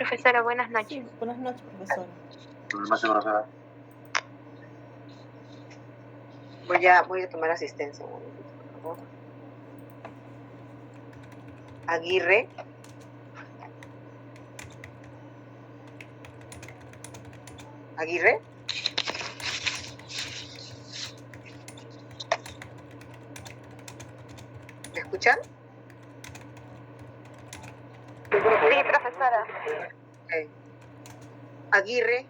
Profesora, buenas noches. Sí, buenas noches, profesora. Buenas noches, profesora. Voy a tomar asistencia un momentito, por favor. Aguirre. Aguirre. ¿Me escuchan? Sí, profesora. Okay. Aguirre.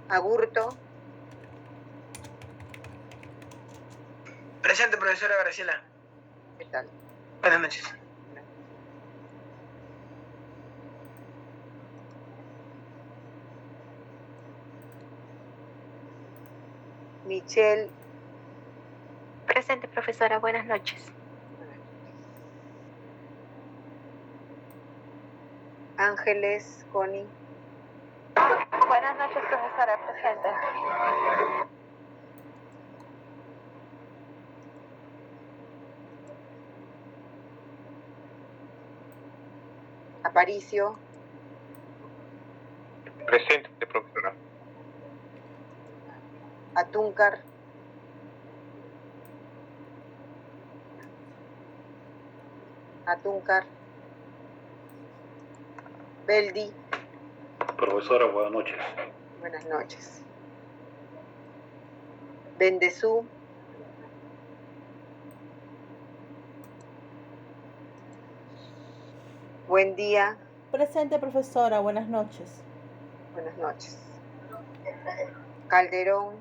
Agurto. Presente, profesora Graciela. ¿Qué tal? Buenas noches. Michelle. Presente, profesora, buenas noches. Ángeles, Connie. Buenas noches, profesora, presente. Aparicio. Presente, profesora. Atúncar. Atúncar. Beldi. Profesora, buenas noches. Buenas noches. Bendezú. Buen día. Presente, profesora, buenas noches. Buenas noches. Calderón.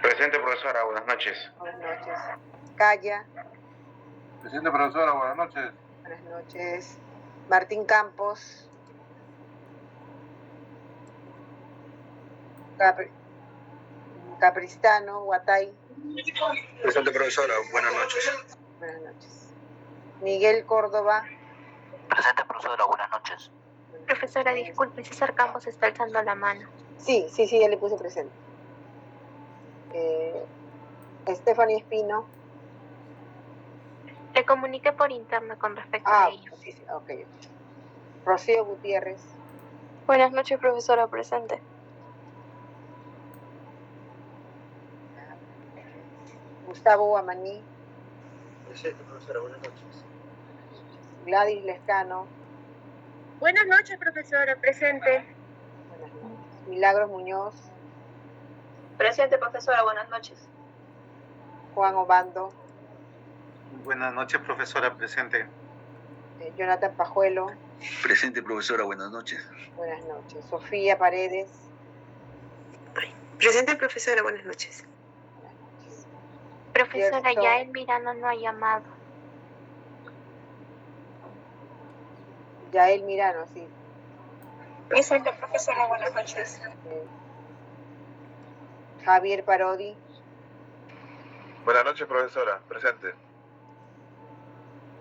Presente, profesora, buenas noches. Buenas noches. Calla. Presente, profesora, buenas noches. Buenas noches. Martín Campos. Capristano, Guatay. Presente, profesora, buenas noches. Buenas noches. Miguel Córdoba. Presente, profesora, buenas noches. Profesora, disculpe, César Campos está alzando la mano. Sí, ya le puse presente. Stephanie Espino. Le comuniqué por interno con respecto a ello. Sí, ok. Rocío Gutiérrez. Buenas noches, profesora, presente. Gustavo Guamaní. Presente, profesora, buenas noches. Gladys Lescano. Buenas noches, profesora, presente. Buenas noches. Milagros Muñoz. Presente, profesora, buenas noches. Juan Obando. Buenas noches, profesora, presente. Jonathan Pajuelo. Presente, profesora, buenas noches. Buenas noches. Sofía Paredes. Presente, profesora, buenas noches. Buenas noches. Profesora, Gerson. ya el Mirano no ha llamado. Yael Mirano, sí. Presente, profesora, buenas noches. Javier Parodi. Buenas noches, profesora, presente.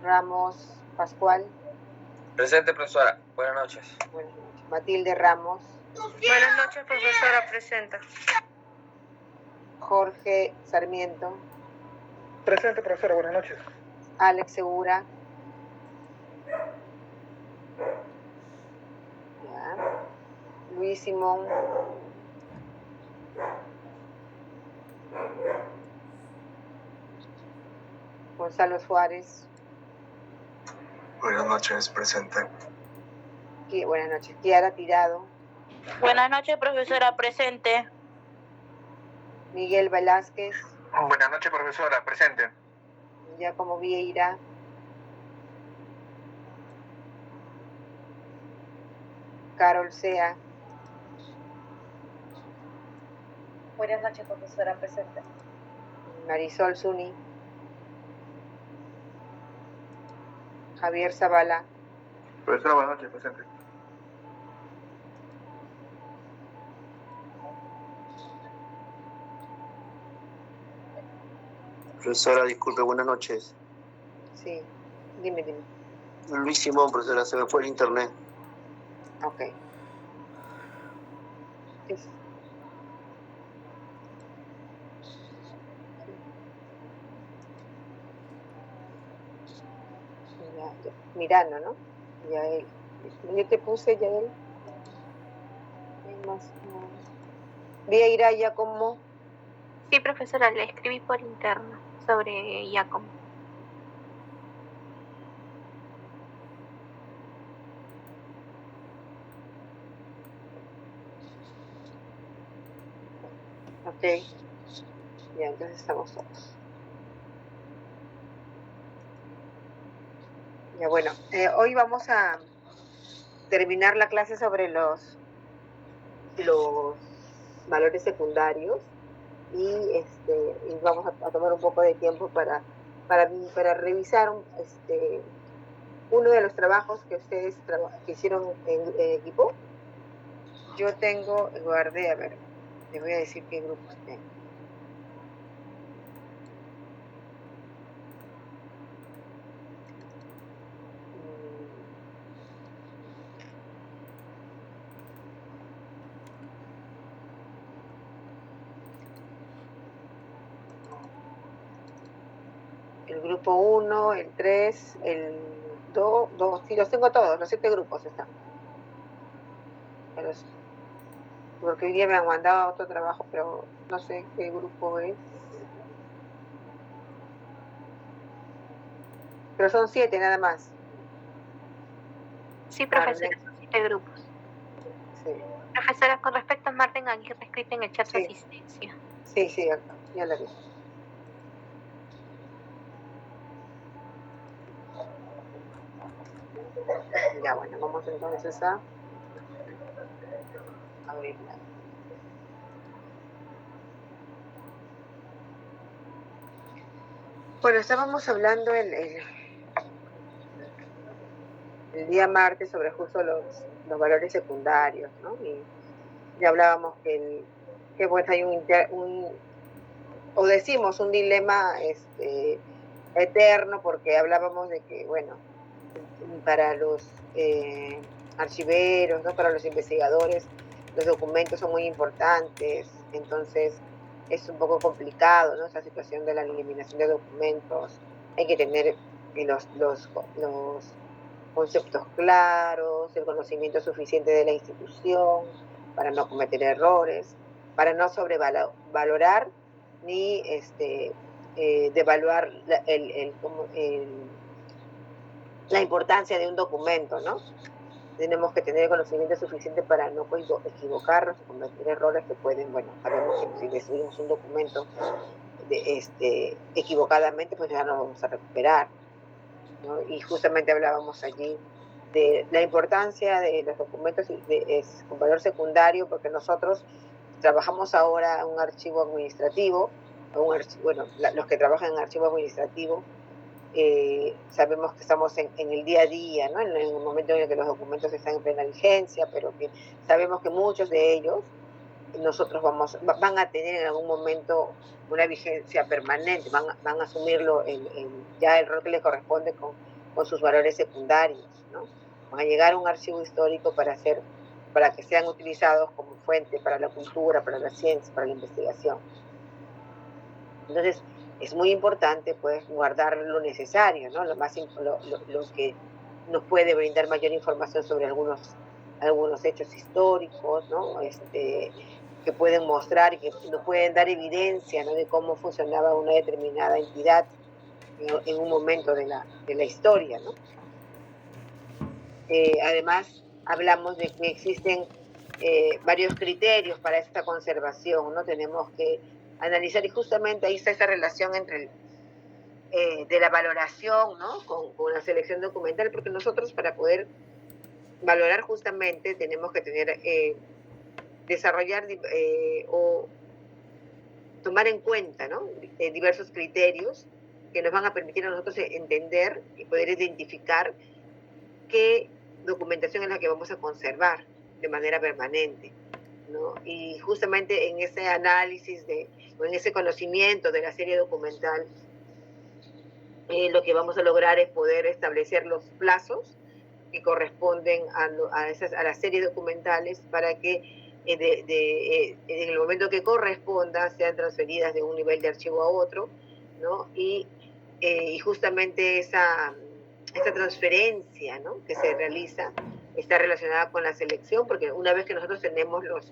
Ramos Pascual. Presente, profesora, buenas noches. Buenas noches. Matilde Ramos. Buenas noches, profesora, presente. Jorge Sarmiento. Presente, profesora, buenas noches. Alex Segura. Ya. Luis Simón. Gonzalo Suárez. Buenas noches, presente. Buenas noches. Kiara Tirado. Buenas noches, profesora, presente. Miguel Velázquez. Buenas noches, profesora, presente. Giacomo Vieira. Carol Sea. Buenas noches, profesora, presente. Marisol Zuni. Javier Zavala. Profesora, buenas noches, presente. Profesora, disculpe, buenas noches. Sí, dime. Luis Simón, profesora, se me fue el internet. Ok. Sí. Mirano, ¿no? Yael. Yo te puse, Yael. Más, no. Vi a Iraya como... Sí, profesora, le escribí por interno sobre Giacomo. Ok. Ya, entonces estamos todos. Ya, bueno, hoy vamos a terminar la clase sobre los valores secundarios y vamos a tomar un poco de tiempo para revisar uno de los trabajos que ustedes que hicieron en equipo. Yo guardé, a ver, les voy a decir qué grupos tengo. El grupo 1, el 3, el 2, sí, los tengo todos, los 7 grupos están. Porque hoy día me han mandado otro trabajo, pero no sé qué grupo es. Pero son 7 nada más. Sí, profesora, son 7 grupos. Sí. Profesora, con respecto a Marten Aguirre, escrita en el chat de Sí. asistencia. Sí, acá, ya la vi. Ya, bueno, vamos entonces a abrirla. Bueno, estábamos hablando el día martes sobre justo los valores secundarios, ¿no? Y ya hablábamos que pues hay o decimos un dilema eterno, porque hablábamos de que, bueno, para los archiveros, ¿no? Para los investigadores, los documentos son muy importantes, entonces es un poco complicado, ¿no? Esa situación de la eliminación de documentos. Hay que tener los conceptos claros, el conocimiento suficiente de la institución para no cometer errores, para no sobrevalorar ni devaluar la importancia de un documento, ¿no? Tenemos que tener el conocimiento suficiente para no equivocarnos o cometer errores que pueden, bueno, sabemos que si destruimos un documento equivocadamente, pues ya no lo vamos a recuperar, ¿no? Y justamente hablábamos allí de la importancia de los documentos con valor secundario, porque nosotros trabajamos ahora en un archivo administrativo, bueno, los que trabajan en archivo administrativo, sabemos que estamos en el día a día, ¿no? En el momento en el que los documentos están en plena vigencia, pero que sabemos que muchos de ellos van a tener en algún momento una vigencia permanente, van a asumirlo ya el rol que les corresponde con sus valores secundarios, ¿no? Van a llegar a un archivo histórico para que sean utilizados como fuente para la cultura, para la ciencia, para la investigación. Entonces, es muy importante, pues, guardar lo necesario, ¿no? Lo que nos puede brindar mayor información sobre algunos hechos históricos, ¿no? Que pueden mostrar y que nos pueden dar evidencia, ¿no? De cómo funcionaba una determinada entidad en un momento de la historia, ¿no? Además, hablamos de que existen varios criterios para esta conservación, ¿no? Tenemos que analizar, y justamente ahí está esa relación entre de la valoración, ¿no? Con la selección documental, porque nosotros, para poder valorar justamente, tenemos que tener desarrollar o tomar en cuenta, ¿no? Diversos criterios que nos van a permitir a nosotros entender y poder identificar qué documentación es la que vamos a conservar de manera permanente, ¿no? Y justamente en ese análisis o en ese conocimiento de la serie documental, lo que vamos a lograr es poder establecer los plazos que corresponden a las series documentales para que en el momento que corresponda sean transferidas de un nivel de archivo a otro, ¿no? Y justamente esta transferencia, ¿no?, que se realiza está relacionada con la selección, porque una vez que nosotros tenemos los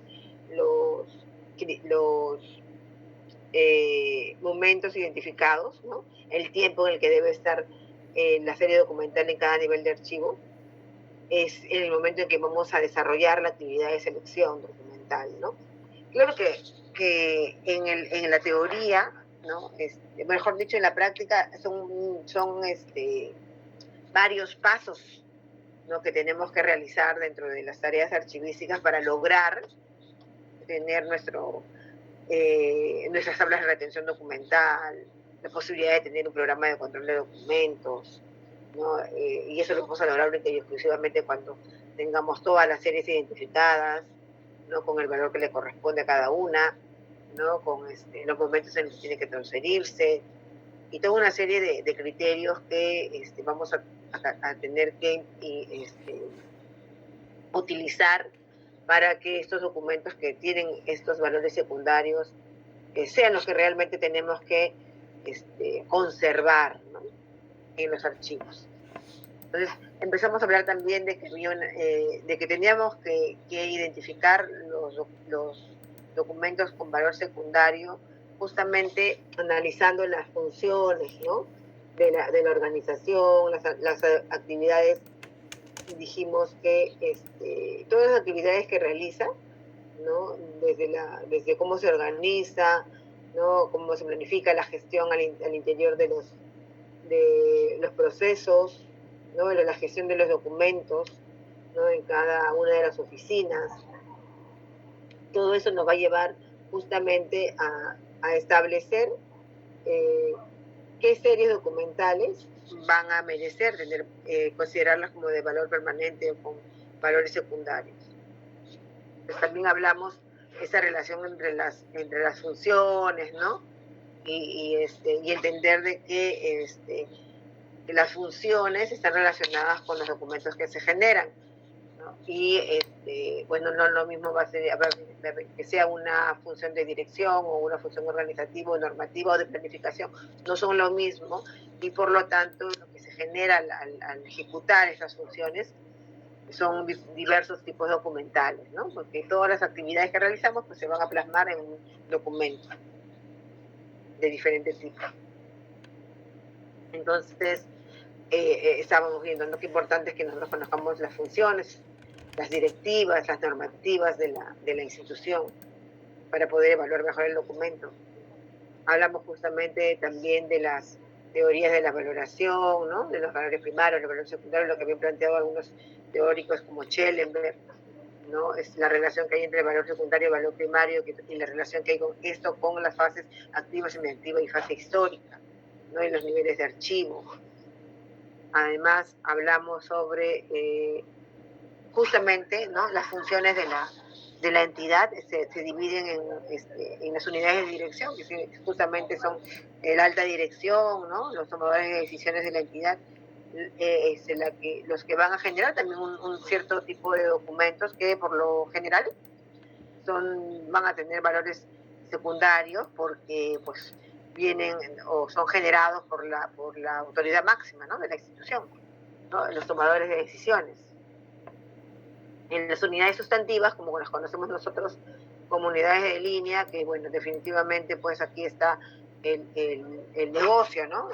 momentos identificados, ¿no?, el tiempo en el que debe estar la serie documental en cada nivel de archivo, es en el momento en que vamos a desarrollar la actividad de selección documental, ¿no? Claro que en la teoría, ¿no?, mejor dicho, en la práctica son varios pasos, ¿no?, que tenemos que realizar dentro de las tareas archivísticas para lograr tener nuestras tablas de retención documental, la posibilidad de tener un programa de control de documentos, ¿no? Y eso lo vamos a lograr única y exclusivamente cuando tengamos todas las series identificadas, ¿no?, con el valor que le corresponde a cada una, ¿no?, con los momentos en los que tiene que transferirse, y toda una serie de criterios que vamos a tener que utilizar para que estos documentos que tienen estos valores secundarios sean los que realmente tenemos que conservar, ¿no?, en los archivos. Entonces, empezamos a hablar también de que teníamos que identificar los documentos con valor secundario, justamente analizando las funciones, ¿no?, de la organización, las actividades. Dijimos que todas las actividades que realiza, ¿no?, desde cómo se organiza, ¿no?, cómo se planifica la gestión al interior de los procesos, ¿no?, la gestión de los documentos, ¿no?, en cada una de las oficinas. Todo eso nos va a llevar justamente a establecer qué series documentales van a merecer considerarlas como de valor permanente o con valores secundarios. Pues también hablamos esa relación entre las funciones, ¿no?, y entender de que las funciones están relacionadas con los documentos que se generan, ¿no? Y bueno, no lo mismo va a ser que sea una función de dirección o una función organizativa o normativa o de planificación, no son lo mismo, y por lo tanto lo que se genera al ejecutar esas funciones son diversos tipos documentales, ¿no?, porque todas las actividades que realizamos pues se van a plasmar en un documento de diferente tipo. Entonces, estábamos viendo, ¿no?, qué importante es que nosotros conozcamos las funciones, las directivas, las normativas de la institución para poder evaluar mejor el documento. Hablamos justamente también de las teorías de la valoración, ¿no?, de los valores primarios, los valores secundarios, lo que habían planteado algunos teóricos como Schellenberg, ¿no?, es la relación que hay entre el valor secundario y el valor primario, y la relación que hay con esto con las fases activa, semiactiva y fase histórica, ¿no?, y los niveles de archivo. Además, hablamos sobre justamente, ¿no?, las funciones de la entidad se dividen en las unidades de dirección, que justamente son la alta dirección, ¿no?, los tomadores de decisiones de la entidad, los que van a generar también un cierto tipo de documentos que por lo general van a tener valores secundarios porque pues vienen o son generados por la autoridad máxima, ¿no?, de la institución, ¿no?, los tomadores de decisiones. En las unidades sustantivas, como las conocemos nosotros como unidades de línea, que bueno, definitivamente pues aquí está el negocio, ¿no?,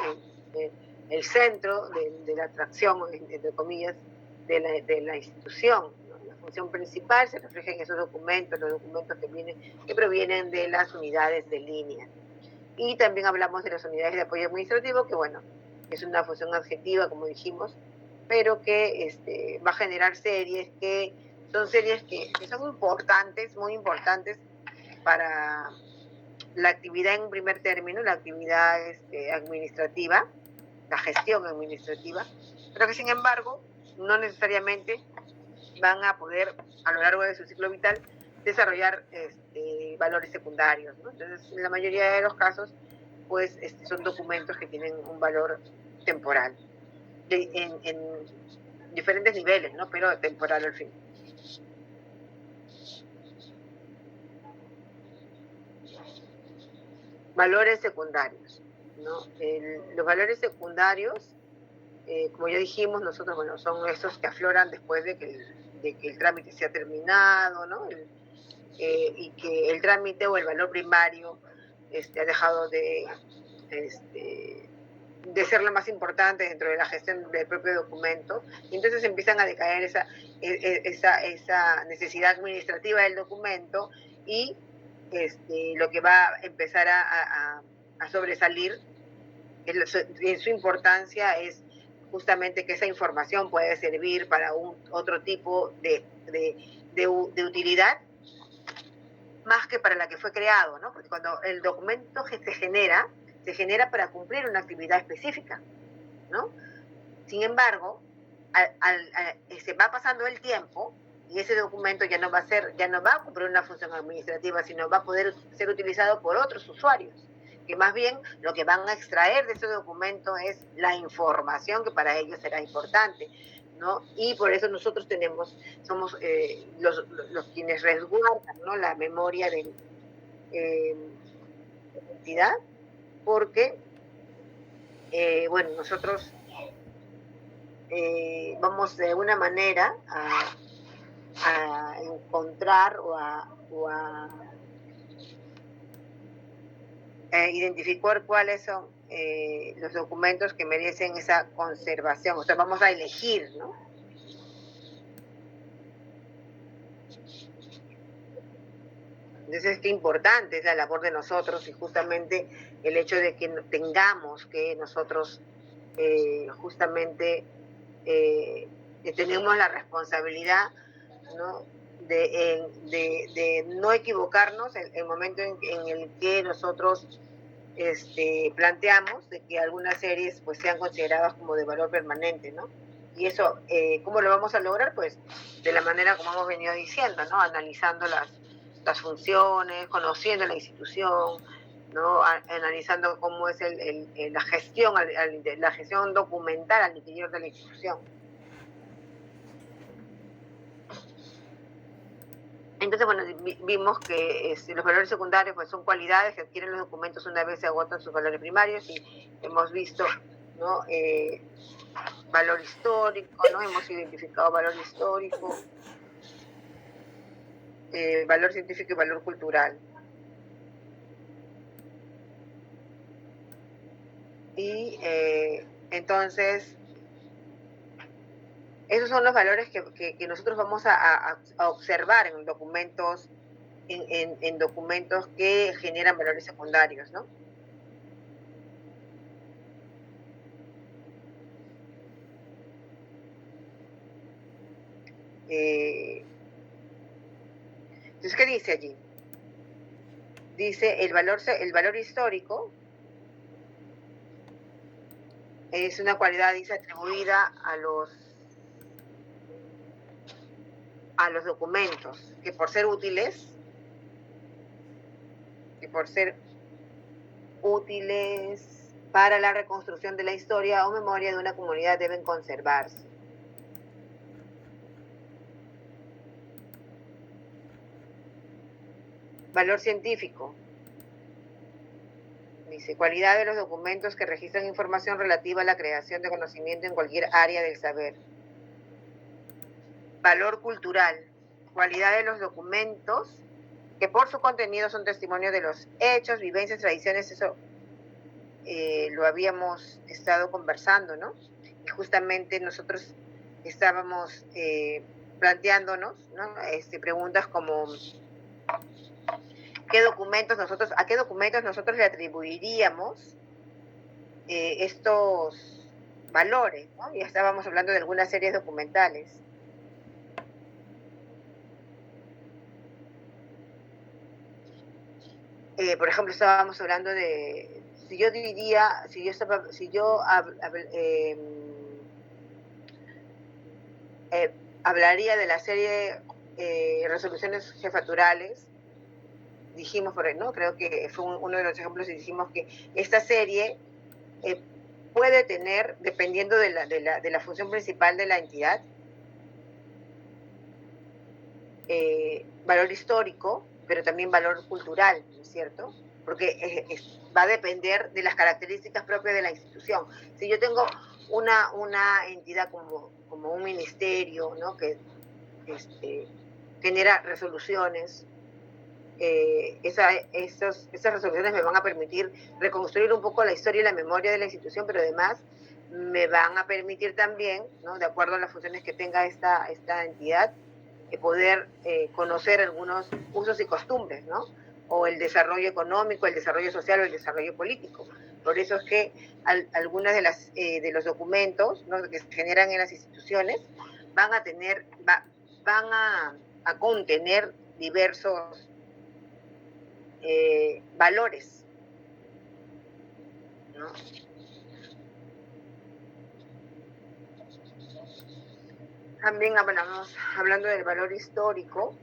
el centro de la atracción, entre comillas, de la institución, ¿no? La función principal se refleja en esos documentos, los documentos que provienen de las unidades de línea. Y también hablamos de las unidades de apoyo administrativo, que bueno, es una función adjetiva, como dijimos, pero que va a generar series que son importantes, muy importantes para la actividad en primer término, la actividad administrativa, la gestión administrativa, pero que sin embargo no necesariamente van a poder a lo largo de su ciclo vital desarrollar valores secundarios, ¿no? Entonces, en la mayoría de los casos, pues son documentos que tienen un valor temporal, en diferentes niveles, ¿no?, pero temporal al fin. Valores secundarios, ¿no? Los valores secundarios como ya dijimos, nosotros, bueno, son estos que afloran después de que el trámite se ha terminado, ¿no? Y que el trámite o el valor primario ha dejado de ser lo más importante dentro de la gestión del propio documento, y entonces empiezan a decaer esa necesidad administrativa del documento, y lo que va a empezar a sobresalir en su importancia es justamente que esa información puede servir para otro tipo de utilidad, más que para la que fue creado, ¿no? Porque cuando el documento se genera para cumplir una actividad específica, ¿no? Sin embargo, se va pasando el tiempo y ese documento ya no va a cumplir una función administrativa, sino va a poder ser utilizado por otros usuarios, que más bien lo que van a extraer de ese documento es la información que para ellos será importante, ¿no? Y por eso nosotros somos los quienes resguardan, ¿no?, la memoria de la entidad, porque, bueno, nosotros vamos de alguna manera a encontrar o a identificar cuáles son los documentos que merecen esa conservación. O sea, vamos a elegir, ¿no? Entonces, qué importante es la labor de nosotros, y justamente el hecho de que tengamos que nosotros justamente tenemos la responsabilidad, ¿no?, de no equivocarnos en el momento en el que nosotros planteamos de que algunas series pues sean consideradas como de valor permanente, ¿no? Y eso, ¿cómo lo vamos a lograr? Pues de la manera como hemos venido diciendo, ¿no? Analizando las funciones, conociendo la institución, ¿no? Analizando cómo es la gestión documental al interior de la institución. Entonces, bueno, vimos que los valores secundarios pues son cualidades que adquieren los documentos una vez se agotan sus valores primarios, y hemos visto, ¿no?, valor histórico, ¿no? Hemos identificado valor histórico, valor científico y valor cultural. Y entonces, esos son los valores que nosotros vamos a observar en documentos, en documentos que generan valores secundarios, ¿no? Entonces, ¿qué dice allí? Dice el valor histórico es una cualidad, dice, atribuida a los documentos, que por ser útiles para la reconstrucción de la historia o memoria de una comunidad deben conservarse. Valor científico. Dice, cualidad de los documentos que registran información relativa a la creación de conocimiento en cualquier área del saber. Valor cultural. Cualidad de los documentos que por su contenido son testimonio de los hechos, vivencias, tradiciones. Eso lo habíamos estado conversando, ¿no? Y justamente nosotros estábamos planteándonos, ¿no?, preguntas como ¿a qué documentos nosotros le atribuiríamos estos valores, ¿no? Ya estábamos hablando de algunas series documentales. Por ejemplo, estábamos hablando de, hablaría de la serie Resoluciones Jefaturales. Dijimos, ¿no?, creo que fue uno de los ejemplos, y dijimos que esta serie puede tener, dependiendo de la función principal de la entidad, valor histórico, pero también valor cultural, ¿no es cierto? Porque va a depender de las características propias de la institución. Si yo tengo una entidad como un ministerio, ¿no? Que genera resoluciones. Esas resoluciones me van a permitir reconstruir un poco la historia y la memoria de la institución, pero además me van a permitir también, ¿no? De acuerdo a las funciones que tenga esta entidad, poder conocer algunos usos y costumbres, ¿no? O el desarrollo económico, el desarrollo social o el desarrollo político. Por eso es que algunas de los documentos, ¿no? Que se generan en las instituciones van a contener diversos valores, ¿no? También hablando del valor histórico,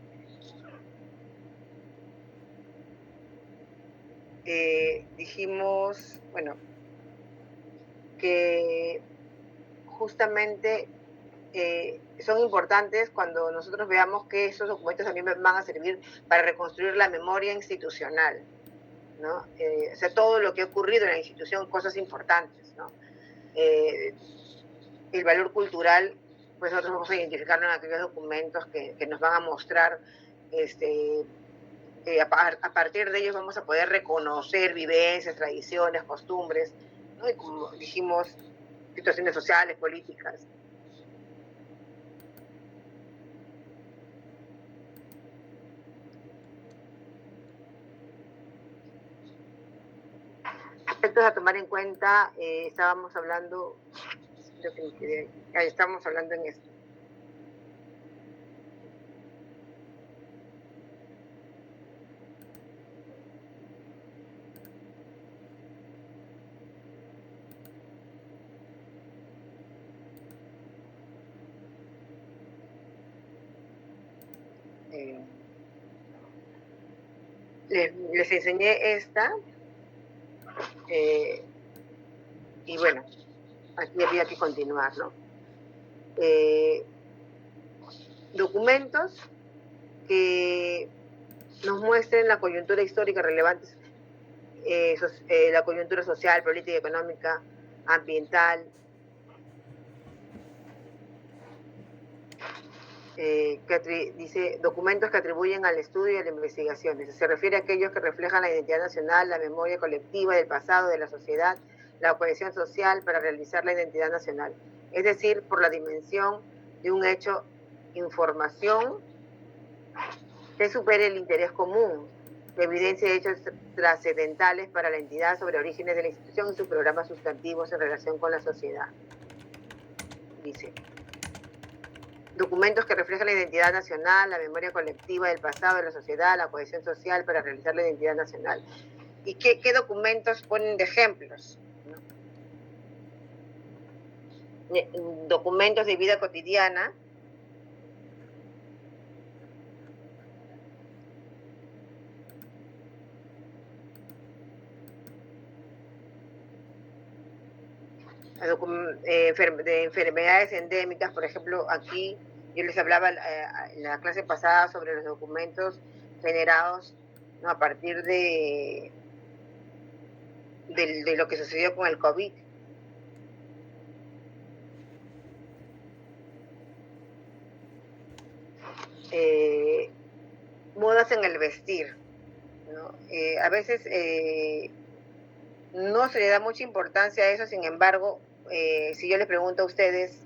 dijimos, bueno, que justamente son importantes cuando nosotros veamos que esos documentos también van a servir para reconstruir la memoria institucional, ¿no? O sea, todo lo que ha ocurrido en la institución, cosas importantes, ¿no? El valor cultural, pues nosotros vamos a identificarlo en aquellos documentos que nos van a mostrar, a partir de ellos vamos a poder reconocer vivencias, tradiciones, costumbres, ¿no? Y como dijimos, situaciones sociales, políticas. Aspectos a tomar en cuenta, estábamos hablando, creo que me quedé ahí, estábamos hablando en esto. Les enseñé esta, y bueno, aquí había que continuar, ¿no? Documentos que nos muestren la coyuntura histórica relevante, la coyuntura social, política, económica, ambiental, dice documentos que atribuyen al estudio y a la investigación. Dice, se refiere a aquellos que reflejan la identidad nacional, la memoria colectiva del pasado, de la sociedad, la cohesión social para realizar la identidad nacional. Es decir, por la dimensión de un hecho, información que supere el interés común, que evidencia hechos trascendentales para la entidad sobre orígenes de la institución y sus programas sustantivos en relación con la sociedad. Dice, documentos que reflejan la identidad nacional, la memoria colectiva del pasado de la sociedad, la cohesión social para realizar la identidad nacional. ¿Y qué documentos ponen de ejemplos? ¿No? Documentos de vida cotidiana, de enfermedades endémicas. Por ejemplo, aquí yo les hablaba en la clase pasada sobre los documentos generados, ¿no? A partir de lo que sucedió con el COVID. Modas en el vestir, ¿no? A veces no se le da mucha importancia a eso, sin embargo, si yo les pregunto a ustedes,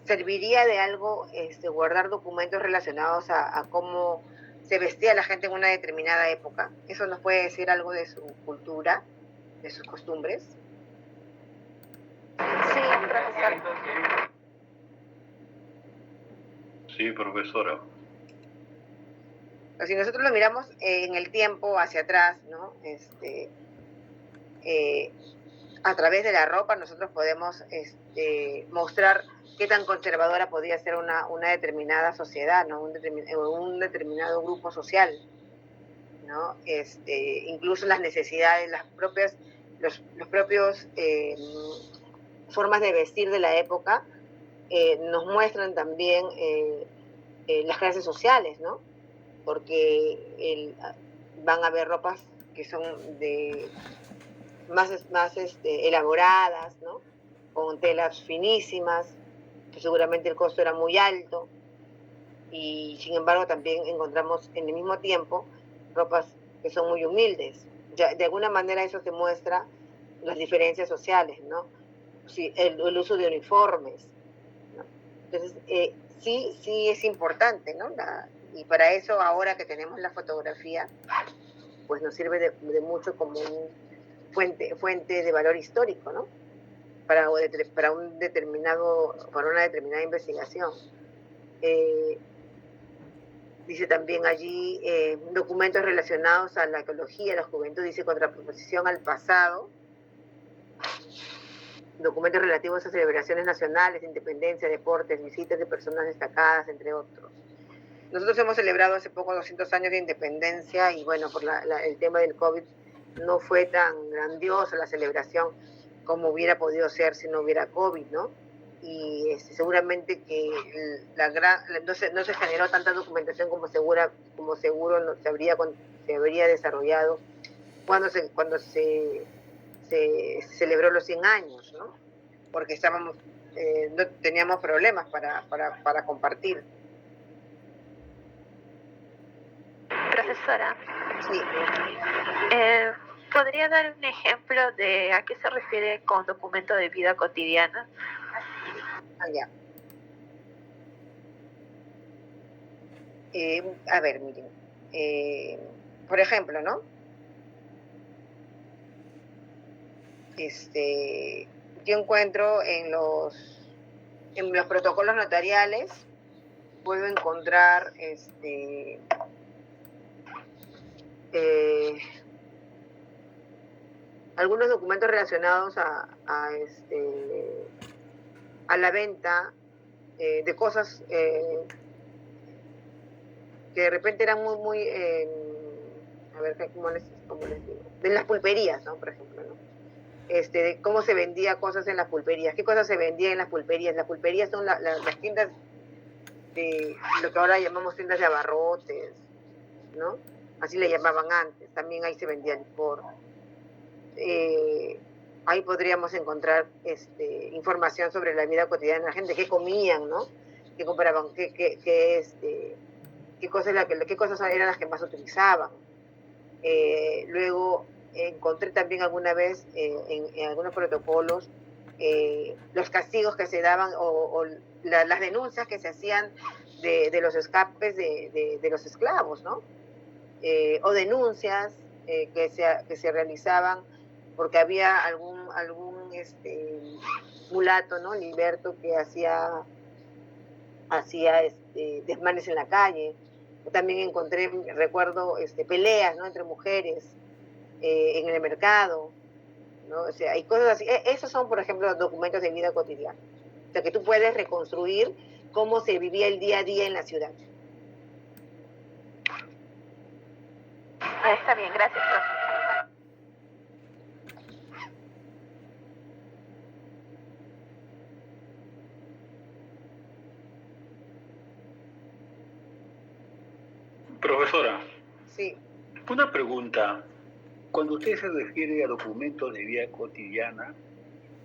¿serviría de algo guardar documentos relacionados a cómo se vestía la gente en una determinada época? ¿Eso nos puede decir algo de su cultura, de sus costumbres? Sí, profesor. Sí, profesora. Si nosotros lo miramos en el tiempo hacia atrás, ¿no? A través de la ropa nosotros podemos mostrar qué tan conservadora podía ser una determinada sociedad, ¿no? Un determinado grupo social, ¿no? Incluso las necesidades, los propios formas de vestir de la época nos muestran también las clases sociales, ¿no? Porque van a haber ropas que son más elaboradas, ¿no? con telas finísimas, que seguramente el costo era muy alto, y sin embargo también encontramos en el mismo tiempo ropas que son muy humildes. Ya, de alguna manera eso te muestra las diferencias sociales, ¿no? Sí, el uso de uniformes, ¿no? Entonces, sí es importante, ¿no? Y para eso, ahora que tenemos la fotografía, pues nos sirve de mucho como fuente de valor histórico, ¿no? Para una determinada investigación. Dice también allí documentos relacionados a la ecología, la juventud, dice contraposición al pasado, documentos relativos a celebraciones nacionales, independencia, deportes, visitas de personas destacadas, entre otros. Nosotros hemos celebrado hace poco 200 años de independencia y bueno, por el tema del COVID no fue tan grandiosa la celebración como hubiera podido ser si no hubiera COVID, ¿no? Y seguramente que no se generó tanta documentación como seguro no se habría desarrollado cuando se celebró los 100 años, ¿no? Porque no teníamos problemas para compartir. Profesora, Sí. ¿Podría dar un ejemplo de a qué se refiere con documento de vida cotidiana? Ya. A ver, miren. Por ejemplo, ¿no? Yo encuentro en los protocolos notariales, puedo encontrar algunos documentos relacionados a la venta de cosas que de repente eran muy a ver, ¿cómo les digo? De las pulperías, ¿no? Por ejemplo, ¿no? De cómo se vendía cosas en las pulperías, qué cosas se vendían en las pulperías. Las pulperías son las tiendas de lo que ahora llamamos tiendas de abarrotes, ¿no? Así le llamaban antes. También ahí se vendía licor. Ahí podríamos encontrar información sobre la vida cotidiana de la gente, qué comían, ¿no? Qué compraban, qué cosas eran las que más utilizaban. Luego encontré también alguna vez en algunos protocolos los castigos que se daban o las denuncias que se hacían de los escapes de los esclavos, ¿no? O denuncias que se realizaban porque había algún mulato, ¿no? Liberto, que hacía desmanes en la calle. También recuerdo peleas, ¿no? Entre mujeres en el mercado, ¿no? O sea, hay cosas así. Esos son, por ejemplo, documentos de vida cotidiana. O sea, que tú puedes reconstruir cómo se vivía el día a día en la ciudad. Está bien, gracias, profe. Profesora, Sí. una pregunta. Cuando usted se refiere a documentos de vida cotidiana,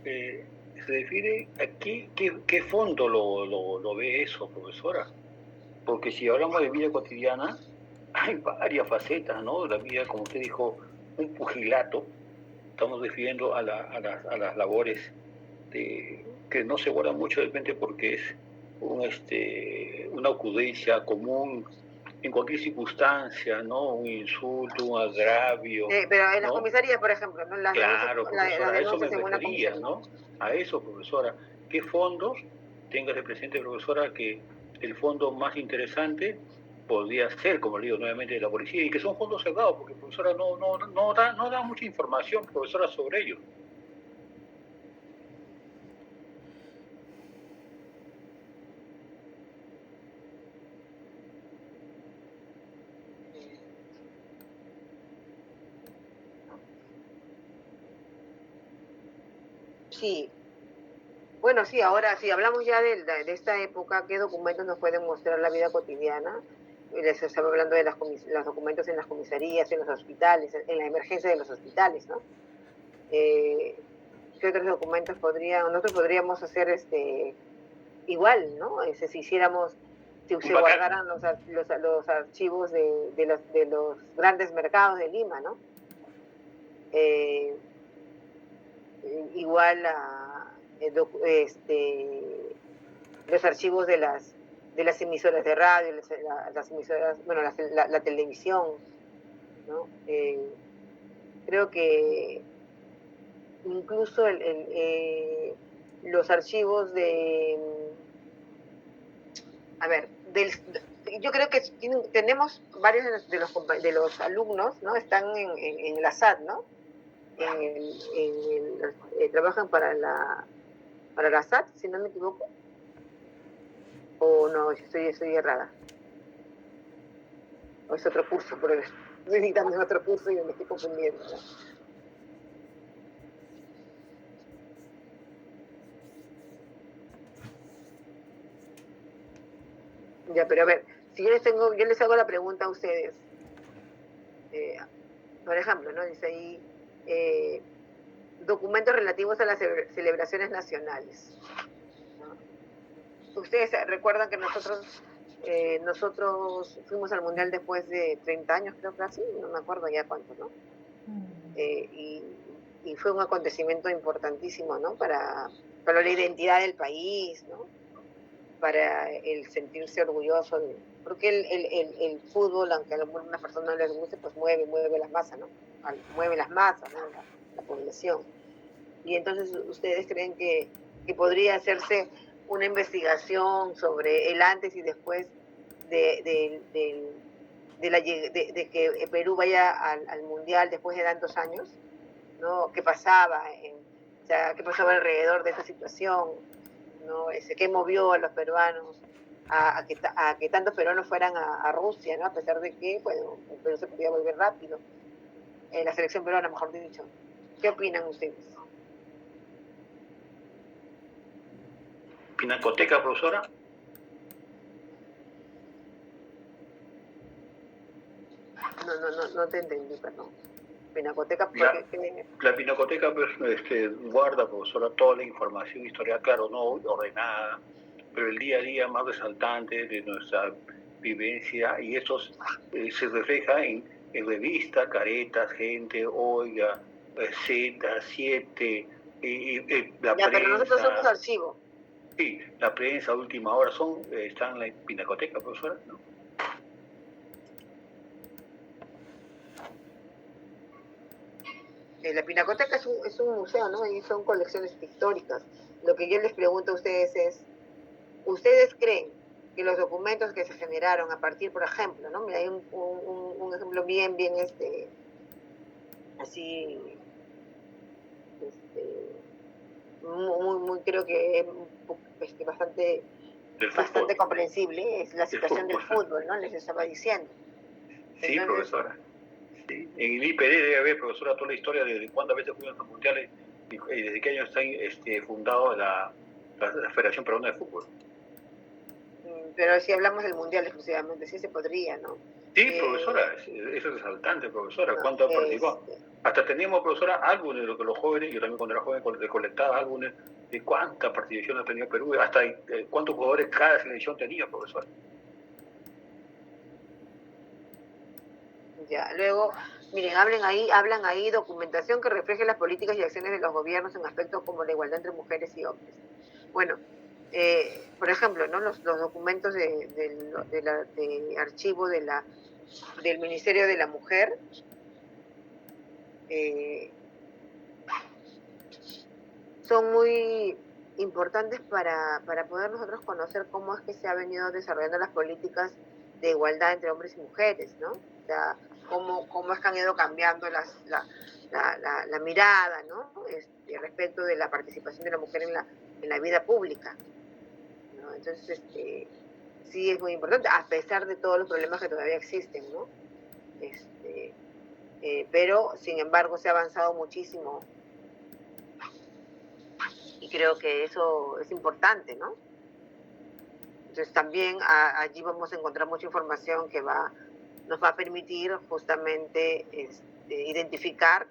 ¿se refiere a qué fondo lo ve eso, profesora? Porque si hablamos de vida cotidiana, hay varias facetas, ¿no? La vida, como usted dijo, un pugilato. Estamos refiriendo a las labores que no se guardan mucho de repente porque es una ocurrencia común en cualquier circunstancia, ¿no? Un insulto, un agravio. Pero en las ¿no? comisarías, por ejemplo, ¿no? Claro, profesora, a eso me en una refería, comisaría. ¿no? A eso, profesora. ¿Qué fondos? Téngase presente, profesora, que el fondo más interesante podría ser, como le digo nuevamente, de la policía, y que son fondos cerrados, porque profesora no da mucha información, profesora, sobre ello. Sí. Bueno, sí, ahora si hablamos ya de esta época, ¿qué documentos nos pueden mostrar la vida cotidiana? Les estaba hablando de los documentos en las comisarías, en los hospitales, en la emergencia de los hospitales, ¿no? qué otros documentos nosotros podríamos hacer igual, ¿no? Si hiciéramos, si se guardaran los archivos de los grandes mercados de Lima, ¿no? Igual los archivos de las emisoras de radio, las emisoras, bueno, la televisión, ¿no? Creo que incluso los archivos yo creo que tenemos varios de los alumnos, ¿no? Están en la SAT, ¿no? Trabajan para la SAT, si no me equivoco. O no, estoy errada. O es otro curso, pero estoy dando otro curso y me estoy confundiendo, ¿no? Ya, pero a ver, si yo les hago la pregunta a ustedes, por ejemplo, ¿no? Dice ahí, documentos relativos a las celebraciones nacionales, ¿no? Ustedes recuerdan que nosotros fuimos al Mundial después de 30 años, creo que así, no me acuerdo ya cuánto, ¿no? Y fue un acontecimiento importantísimo, ¿no? Para la identidad del país, ¿no? Para el sentirse orgulloso porque el fútbol, aunque a algunas personas no les guste, pues mueve las masas, ¿no? Mueve las masas, ¿no? La población. Y entonces, ¿ustedes creen que podría hacerse una investigación sobre el antes y después de que Perú vaya al Mundial después de tantos años, ¿no? ¿Qué pasaba? ¿Qué pasaba alrededor de esa situación? ¿No? ¿Qué movió a los peruanos a que tantos peruanos fueran a Rusia, ¿no? A pesar de que, bueno, el Perú se podía volver rápido, la selección peruana, mejor dicho. ¿Qué opinan ustedes? ¿Pinacoteca, profesora? No te entendí, perdón. Pinacoteca, la Pinacoteca pues, guarda, profesora, toda la información historial, claro, no ordenada, pero el día a día más resaltante de nuestra vivencia, y eso se refleja en revistas, caretas, gente, Oiga, Z7, la prensa. Pero nosotros somos archivo. Sí, la prensa, última hora, están en la Pinacoteca, profesora, ¿no? La Pinacoteca es un museo, ¿no? Y son colecciones pictóricas. Lo que yo les pregunto a ustedes es, ¿ustedes creen que los documentos que se generaron a partir, por ejemplo, ¿no? Mira, hay un ejemplo bien, así, muy creo que bastante comprensible, es la situación del fútbol, ¿no? Les estaba diciendo. Sí, entonces, profesora. Sí. En el IPD debe haber, profesora, toda la historia de cuántas veces fueron los mundiales y desde qué año está fundado la Federación Peruana de Fútbol. Pero si hablamos del mundial exclusivamente, sí se podría, ¿no? Sí, profesora, eso es resaltante, profesora. ¿Cuánto ha participado? Hasta teníamos, profesora, álbumes de lo que los jóvenes, yo también cuando era joven recolectaba álbumes de cuánta participación ha tenido Perú, hasta cuántos jugadores cada selección tenía, profesora. Ya, luego, miren, hablan ahí documentación que refleje las políticas y acciones de los gobiernos en aspectos como la igualdad entre mujeres y hombres. Bueno, por ejemplo, ¿no? Los documentos de archivo del Ministerio de la Mujer son muy importantes para poder nosotros conocer cómo es que se ha venido desarrollando las políticas de igualdad entre hombres y mujeres, ¿no? O sea, cómo es que han ido cambiando la mirada, ¿no? Respecto de la participación de la mujer en la vida pública, ¿no? Entonces, sí es muy importante, a pesar de todos los problemas que todavía existen, ¿no? Pero, sin embargo, se ha avanzado muchísimo y creo que eso es importante, ¿no? Entonces, también allí vamos a encontrar mucha información que nos va a permitir justamente identificar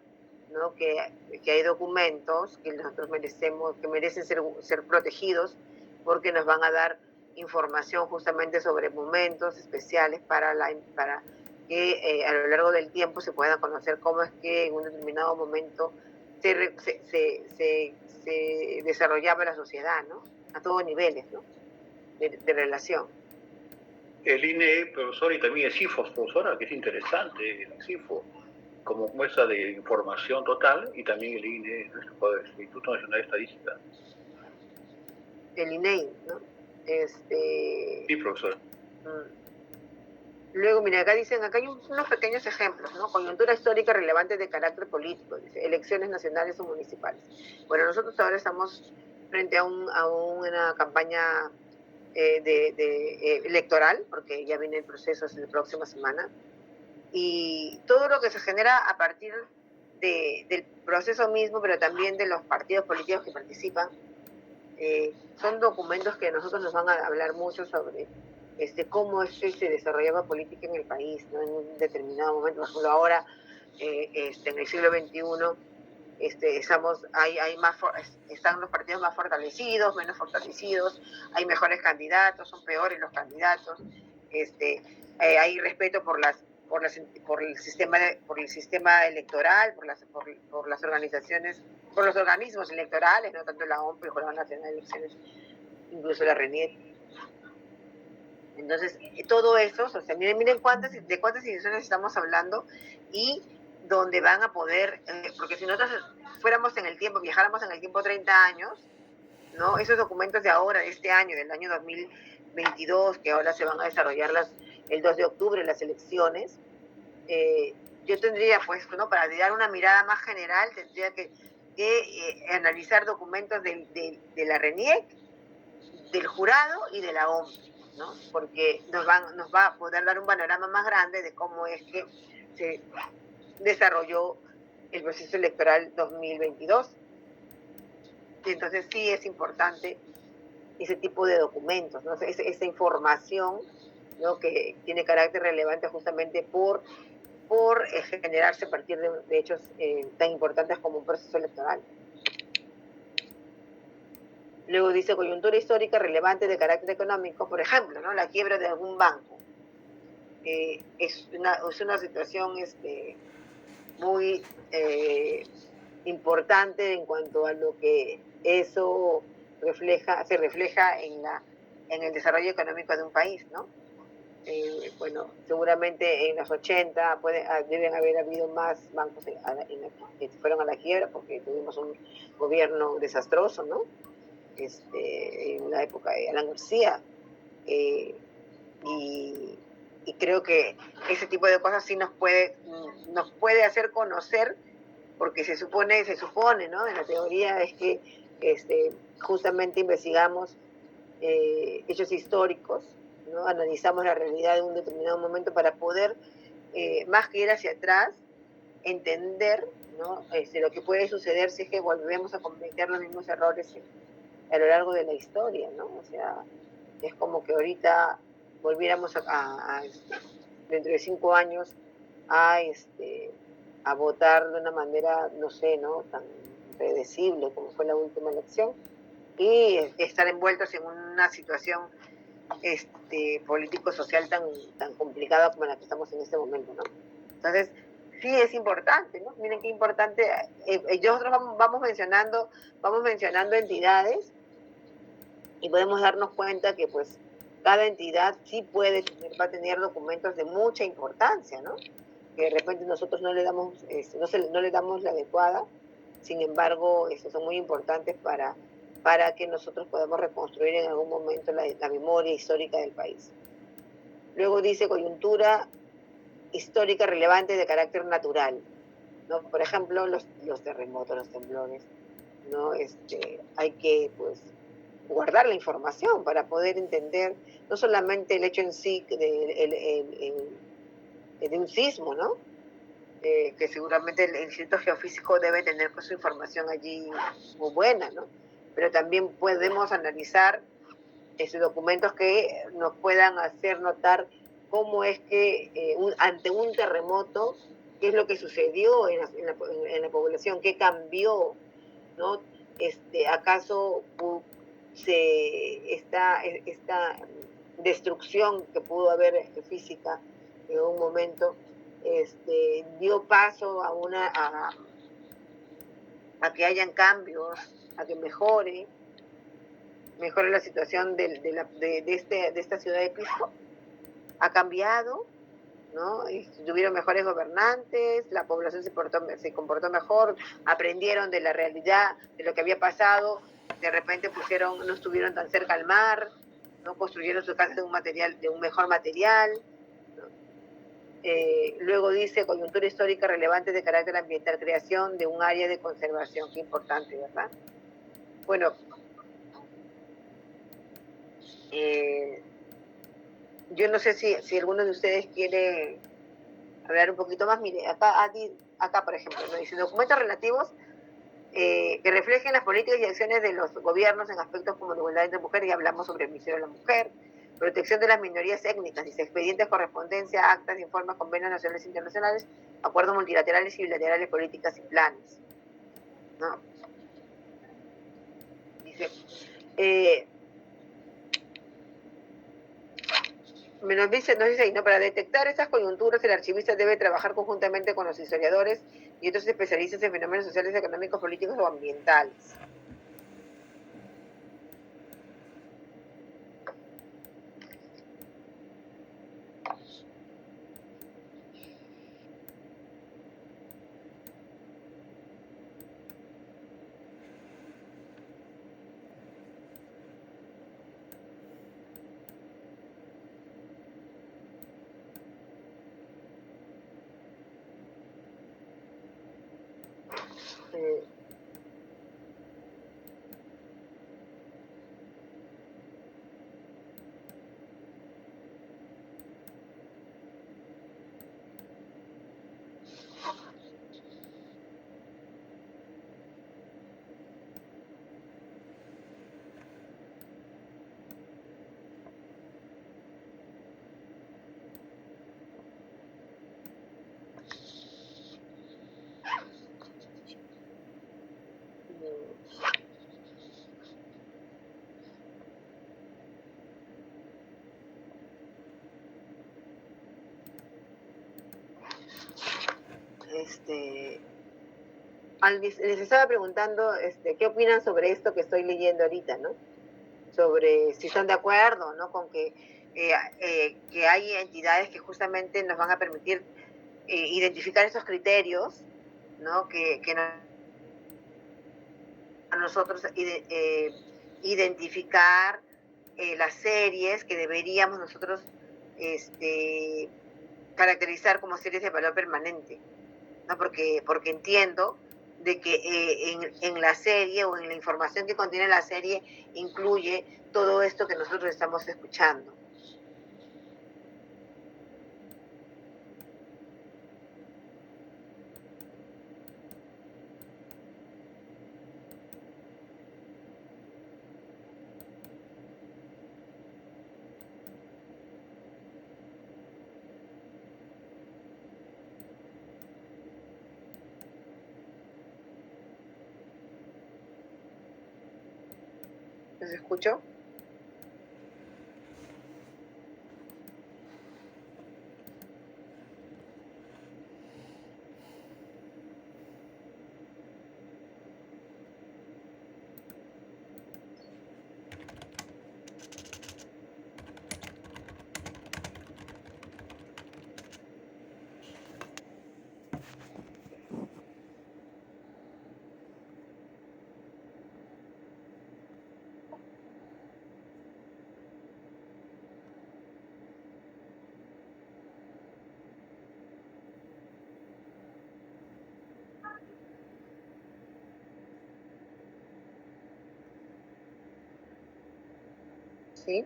¿no? Que hay documentos que nosotros merecemos, que merecen ser protegidos porque nos van a dar información justamente sobre momentos especiales para que a lo largo del tiempo se pueda conocer cómo es que en un determinado momento se desarrollaba la sociedad, ¿no? A todos niveles, ¿no? De relación. El INE, profesor, y también el CIFO, profesora, que es interesante, el CIFO, como muestra de información total, y también el INE, el Instituto Nacional de Estadística. El INEI, ¿no? Sí, profesor. Luego, mira, acá dicen, acá hay unos pequeños ejemplos, ¿no? Coyuntura histórica relevante de carácter político, dice, elecciones nacionales o municipales. Bueno, nosotros ahora estamos frente a una campaña electoral, porque ya viene el proceso la próxima semana, y todo lo que se genera a partir del proceso mismo, pero también de los partidos políticos que participan, son documentos que a nosotros nos van a hablar mucho sobre cómo es que se desarrollaba política en el país, ¿no? En un determinado momento. Por ejemplo, ahora, en el siglo XXI, están los partidos más fortalecidos, menos fortalecidos, hay mejores candidatos, son peores los candidatos, hay respeto por el sistema electoral, por las organizaciones, por los organismos electorales, no tanto la OMP, el Jurado Nacional de Elecciones, incluso la RENIEC. Entonces, todo eso, o sea, miren de cuántas instituciones estamos hablando y donde van a poder, porque si nosotros fuéramos en el tiempo, viajáramos en el tiempo 30 años, ¿no? Esos documentos de ahora, de este año, del año 2022, que ahora se van a desarrollar el 2 de octubre, las elecciones, yo tendría, pues, ¿no? Para dar una mirada más general, tendría que analizar documentos de la RENIEC, del jurado y de la OMP, ¿no? Porque nos va a poder dar un panorama más grande de cómo es que se desarrolló el proceso electoral 2022. Entonces sí es importante ese tipo de documentos, ¿no? Esa información, ¿no? Que tiene carácter relevante justamente por generarse a partir de hechos tan importantes como un proceso electoral. Luego dice coyuntura histórica relevante de carácter económico, por ejemplo, ¿no? La quiebra de algún banco. Es una situación muy importante en cuanto a lo que eso se refleja en el desarrollo económico de un país, ¿no? Bueno, seguramente en los 80 deben haber habido más bancos que fueron a la quiebra porque tuvimos un gobierno desastroso, ¿no? En la época de Alan García, y creo que ese tipo de cosas sí nos puede hacer conocer, porque se supone, ¿no? En la teoría es que justamente investigamos hechos históricos, ¿no? Analizamos la realidad de un determinado momento para poder, más que ir hacia atrás, entender, ¿no? Lo que puede suceder si es que volvemos a cometer los mismos errores a lo largo de la historia, ¿no? O sea, es como que ahorita volviéramos dentro de 5 años a votar de una manera, no sé, ¿no? Tan predecible como fue la última elección, y estar envueltos en una situación político-social tan complicada como la que estamos en este momento, ¿no? Entonces, sí es importante, ¿no? Miren qué importante. Nosotros vamos mencionando entidades y podemos darnos cuenta que, pues, cada entidad sí va a tener documentos de mucha importancia, ¿no? Que de repente nosotros no le damos la adecuada, sin embargo, son muy importantes para que nosotros podamos reconstruir en algún momento la memoria histórica del país. Luego dice coyuntura histórica relevante de carácter natural, ¿no? Por ejemplo, los terremotos, los temblores, ¿no? Hay que, pues, guardar la información para poder entender no solamente el hecho en sí de un sismo, ¿no? Que seguramente el Instituto Geofísico debe tener, pues, su información allí muy buena, ¿no? Pero también podemos analizar documentos que nos puedan hacer notar cómo es que ante un terremoto qué es lo que sucedió en la población, qué cambió, ¿no? ¿Acaso esta destrucción que pudo haber física en un momento dio paso a que hayan cambios, a que mejore la situación de esta ciudad de Pisco? Ha cambiado, ¿no? Y tuvieron mejores gobernantes, la población se comportó mejor, aprendieron de la realidad, de lo que había pasado, de repente no estuvieron tan cerca al mar, ¿no? Construyeron sus casas de un mejor material, ¿no? Luego dice, coyuntura histórica relevante de carácter ambiental, creación de un área de conservación, qué importante, ¿verdad? Bueno, yo no sé si alguno de ustedes quiere hablar un poquito más. Mire, acá por ejemplo, ¿no? Dice documentos relativos que reflejen las políticas y acciones de los gobiernos en aspectos como la igualdad entre mujeres, y hablamos sobre el Ministerio de la Mujer, protección de las minorías étnicas, dice expedientes, correspondencia, actas, informes, convenios nacionales e internacionales, acuerdos multilaterales y bilaterales, políticas y planes, ¿no? Dice, nos dice ahí, ¿no? Para detectar esas coyunturas, el archivista debe trabajar conjuntamente con los historiadores y otros especialistas en fenómenos sociales, económicos, políticos o ambientales. Les estaba preguntando qué opinan sobre esto que estoy leyendo ahorita, ¿no? Sobre si están de acuerdo, ¿no? Con que hay entidades que justamente nos van a permitir identificar esos criterios, ¿no? Que a nosotros identificar las series que deberíamos nosotros caracterizar como series de valor permanente, ¿no? Porque entiendo de que en la serie o en la información que contiene la serie incluye todo esto que nosotros estamos escuchando. ¿Les escucho? ¿Sí?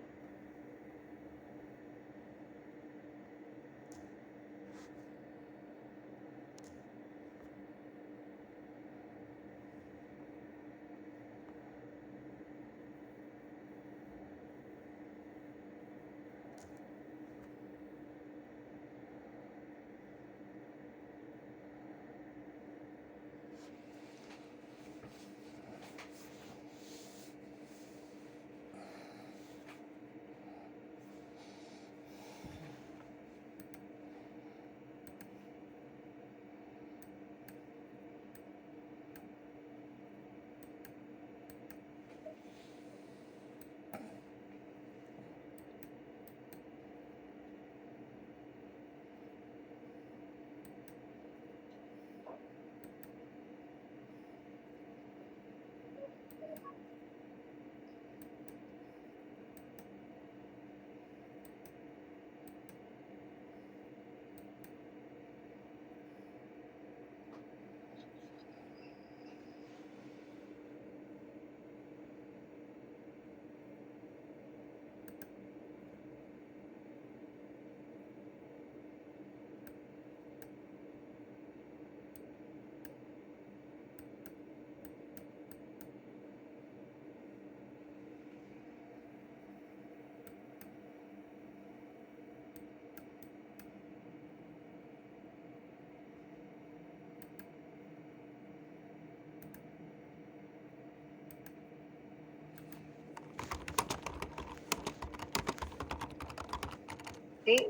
Sí,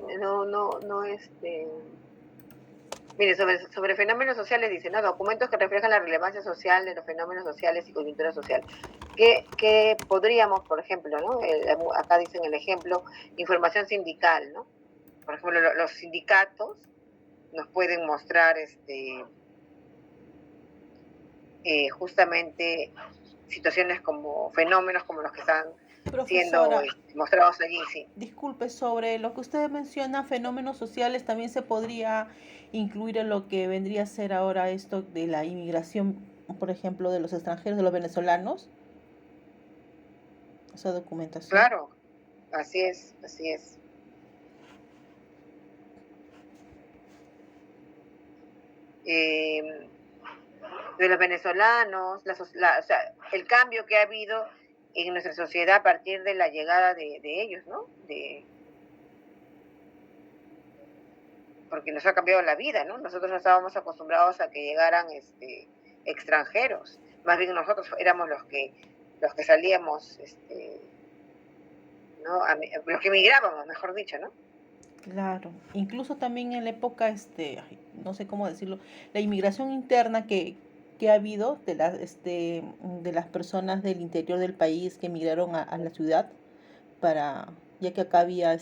Mire, sobre fenómenos sociales dice, ¿no? Documentos que reflejan la relevancia social de los fenómenos sociales y coyuntura social. ¿Qué podríamos, por ejemplo, ¿no? Acá dicen el ejemplo, información sindical, ¿no? Por ejemplo, los sindicatos nos pueden mostrar justamente situaciones como fenómenos como los que están siendo Profesora, mostrados allí, sí. disculpe, sobre lo que usted menciona, fenómenos sociales, también se podría incluir en lo que vendría a ser ahora esto de la inmigración, por ejemplo, de los extranjeros, de los venezolanos, esa documentación. Claro, así es, así es. De los venezolanos, o sea, el cambio que ha habido en nuestra sociedad a partir de la llegada de ellos, ¿no? Porque nos ha cambiado la vida, ¿no? Nosotros no estábamos acostumbrados a que llegaran extranjeros. Más bien nosotros éramos los que salíamos, ¿no? Los que emigrábamos, mejor dicho, ¿no? Claro, incluso también en la época, no sé cómo decirlo, la inmigración interna que ha habido de las personas del interior del país que emigraron a la ciudad ya que acá había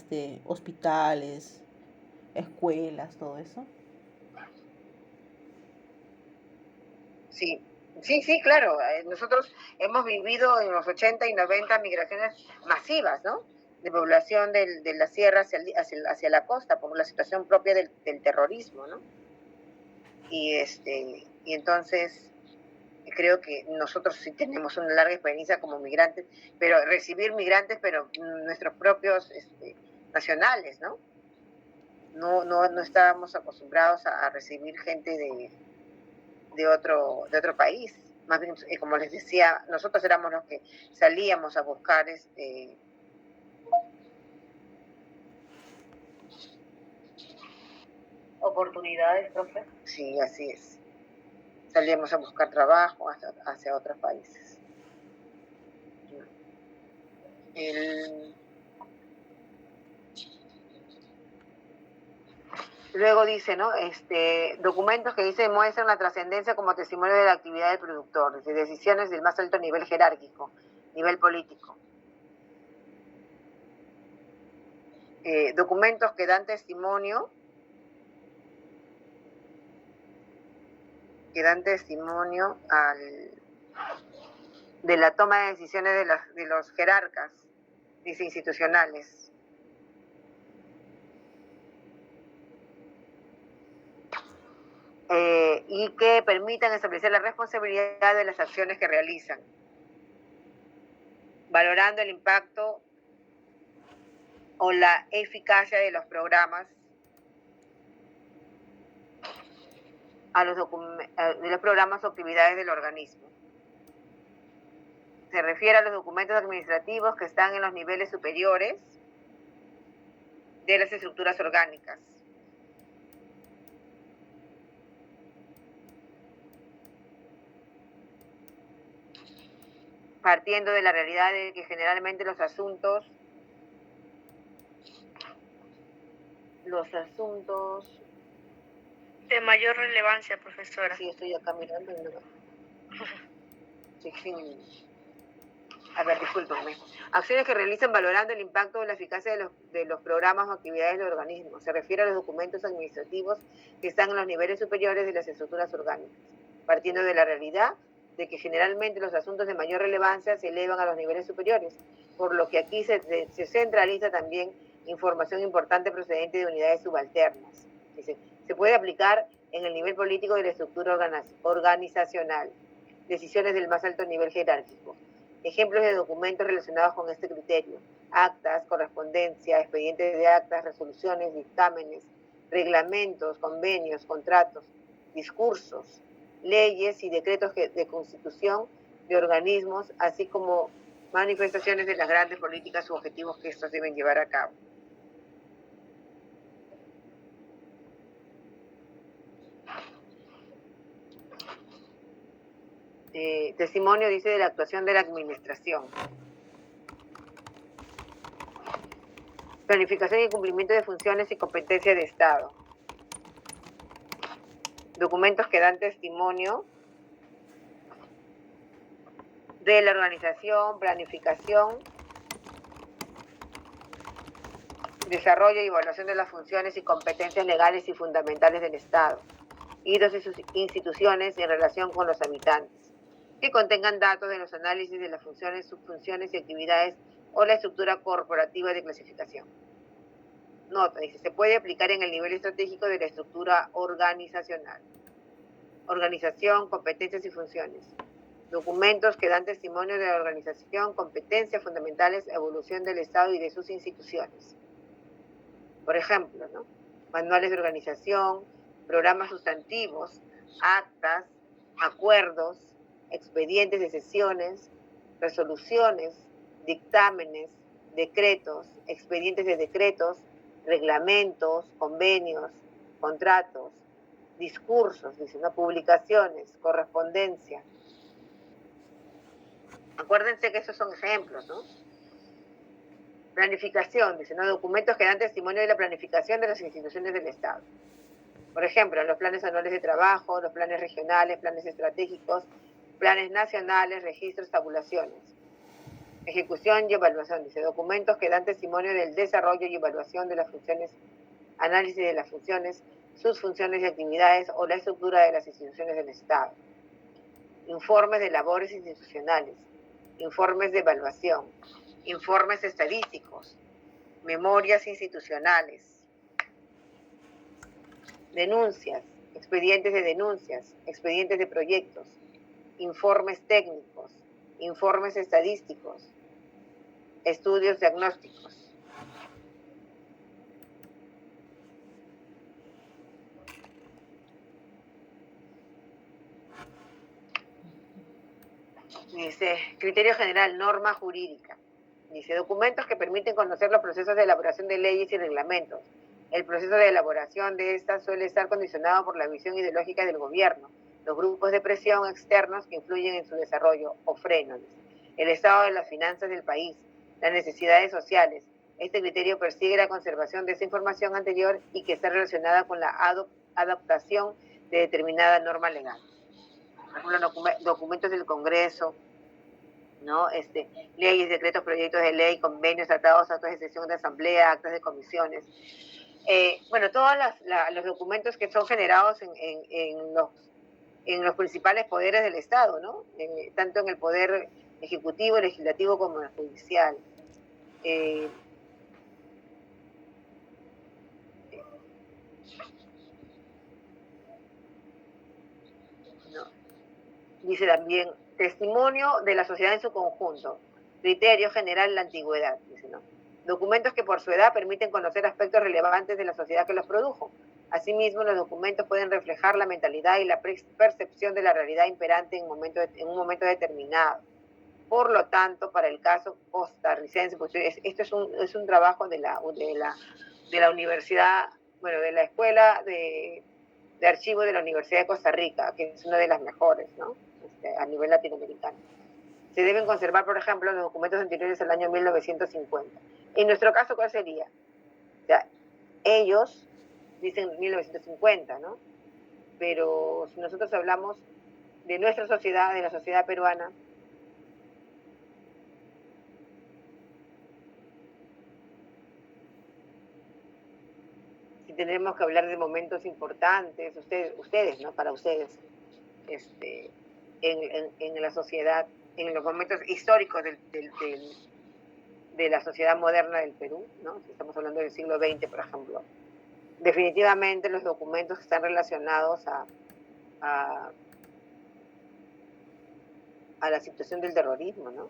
hospitales, escuelas, todo eso. Sí, sí, claro. Nosotros hemos vivido en los 80 y 90 migraciones masivas, ¿no? De población de la sierra hacia la costa, por la situación propia del terrorismo, ¿no? Y entonces creo que nosotros sí tenemos una larga experiencia como migrantes, pero recibir migrantes, pero nuestros propios nacionales, ¿no? No estábamos acostumbrados a recibir gente de otro país. Más bien, como les decía, nosotros éramos los que salíamos a buscar Oportunidades, profe. Sí, así es. Salíamos a buscar trabajo hacia otros países. Luego dice, ¿no? Documentos que muestran la trascendencia como testimonio de la actividad del productor, de decisiones del más alto nivel jerárquico, nivel político. Documentos que dan testimonio de la toma de decisiones de los jerarcas, dice, institucionales. Y que permitan establecer la responsabilidad de las acciones que realizan, valorando el impacto o la eficacia de los programas de los programas o actividades del organismo. Se refiere a los documentos administrativos que están en los niveles superiores de las estructuras orgánicas. Partiendo de la realidad de que generalmente los asuntos de mayor relevancia, profesora. Sí, estoy acá mirando. A ver, discúlpenme. Acciones que realizan valorando el impacto o la eficacia de los programas o actividades del organismo. Se refiere a los documentos administrativos que están en los niveles superiores de las estructuras orgánicas, partiendo de la realidad de que generalmente los asuntos de mayor relevancia se elevan a los niveles superiores, por lo que aquí se centraliza también información importante procedente de unidades subalternas. Dice, se puede aplicar en el nivel político de la estructura organizacional, decisiones del más alto nivel jerárquico. Ejemplos de documentos relacionados con este criterio: actas, correspondencia, expedientes de actas, resoluciones, dictámenes, reglamentos, convenios, contratos, discursos, leyes y decretos de constitución de organismos, así como manifestaciones de las grandes políticas u objetivos que estos deben llevar a cabo. Testimonio, dice, de la actuación de la administración. Planificación y cumplimiento de funciones y competencias de Estado. Documentos que dan testimonio de la organización, planificación, desarrollo y evaluación de las funciones y competencias legales y fundamentales del Estado y de sus instituciones en relación con los habitantes, que contengan datos de los análisis de las funciones, subfunciones y actividades o la estructura corporativa de clasificación. Nota, dice, se puede aplicar en el nivel estratégico de la estructura organizacional. Organización, competencias y funciones. Documentos que dan testimonio de la organización, competencias fundamentales, evolución del Estado y de sus instituciones. Por ejemplo, ¿no? Manuales de organización, programas sustantivos, actas, acuerdos, expedientes de sesiones, resoluciones, dictámenes, decretos, expedientes de decretos, reglamentos, convenios, contratos, discursos, dicen, ¿no? Publicaciones, correspondencia. Acuérdense que esos son ejemplos, ¿no? Planificación, dice, ¿no? Documentos que dan testimonio de la planificación de las instituciones del Estado. Por ejemplo, los planes anuales de trabajo, los planes regionales, planes estratégicos, planes nacionales, registros, tabulaciones. Ejecución y evaluación, dice, documentos que dan testimonio del desarrollo y evaluación de las funciones, análisis de las funciones, sus funciones y actividades o la estructura de las instituciones del Estado. Informes de labores institucionales, informes de evaluación, informes estadísticos, memorias institucionales, denuncias, expedientes de denuncias, expedientes de proyectos, informes técnicos, informes estadísticos, estudios diagnósticos. Dice, criterio general, norma jurídica. Dice, documentos que permiten conocer los procesos de elaboración de leyes y reglamentos. El proceso de elaboración de estas suele estar condicionado por la visión ideológica del gobierno, los grupos de presión externos que influyen en su desarrollo o frenos, el estado de las finanzas del país, las necesidades sociales. Este criterio persigue la conservación de esa información anterior y que está relacionada con la adaptación de determinada norma legal. Por ejemplo, documentos del Congreso, ¿no? Leyes, decretos, proyectos de ley, convenios, tratados, actos de sesión de asamblea, actas de comisiones. Bueno, todos los documentos que son generados en los principales poderes del Estado, ¿no? Tanto en el poder ejecutivo, legislativo como en el judicial. Dice también, testimonio de la sociedad en su conjunto, criterio general en la antigüedad, dice, ¿no? Documentos que por su edad permiten conocer aspectos relevantes de la sociedad que los produjo. Asimismo, los documentos pueden reflejar la mentalidad y la percepción de la realidad imperante en un momento determinado. Por lo tanto, para el caso costarricense, pues esto es un trabajo de la universidad, bueno, de la Escuela de Archivo de la Universidad de Costa Rica, que es una de las mejores, ¿no? A nivel latinoamericano. Se deben conservar, por ejemplo, los documentos anteriores al año 1950. En nuestro caso, ¿cuál sería? O sea, ellos dicen 1950, ¿no? Pero si nosotros hablamos de nuestra sociedad, de la sociedad peruana, si tenemos que hablar de momentos importantes, ustedes, ¿no? Para ustedes, en la sociedad, en los momentos históricos de la sociedad moderna del Perú, ¿no? Si estamos hablando del siglo XX, por ejemplo. Definitivamente los documentos que están relacionados a la situación del terrorismo, ¿no?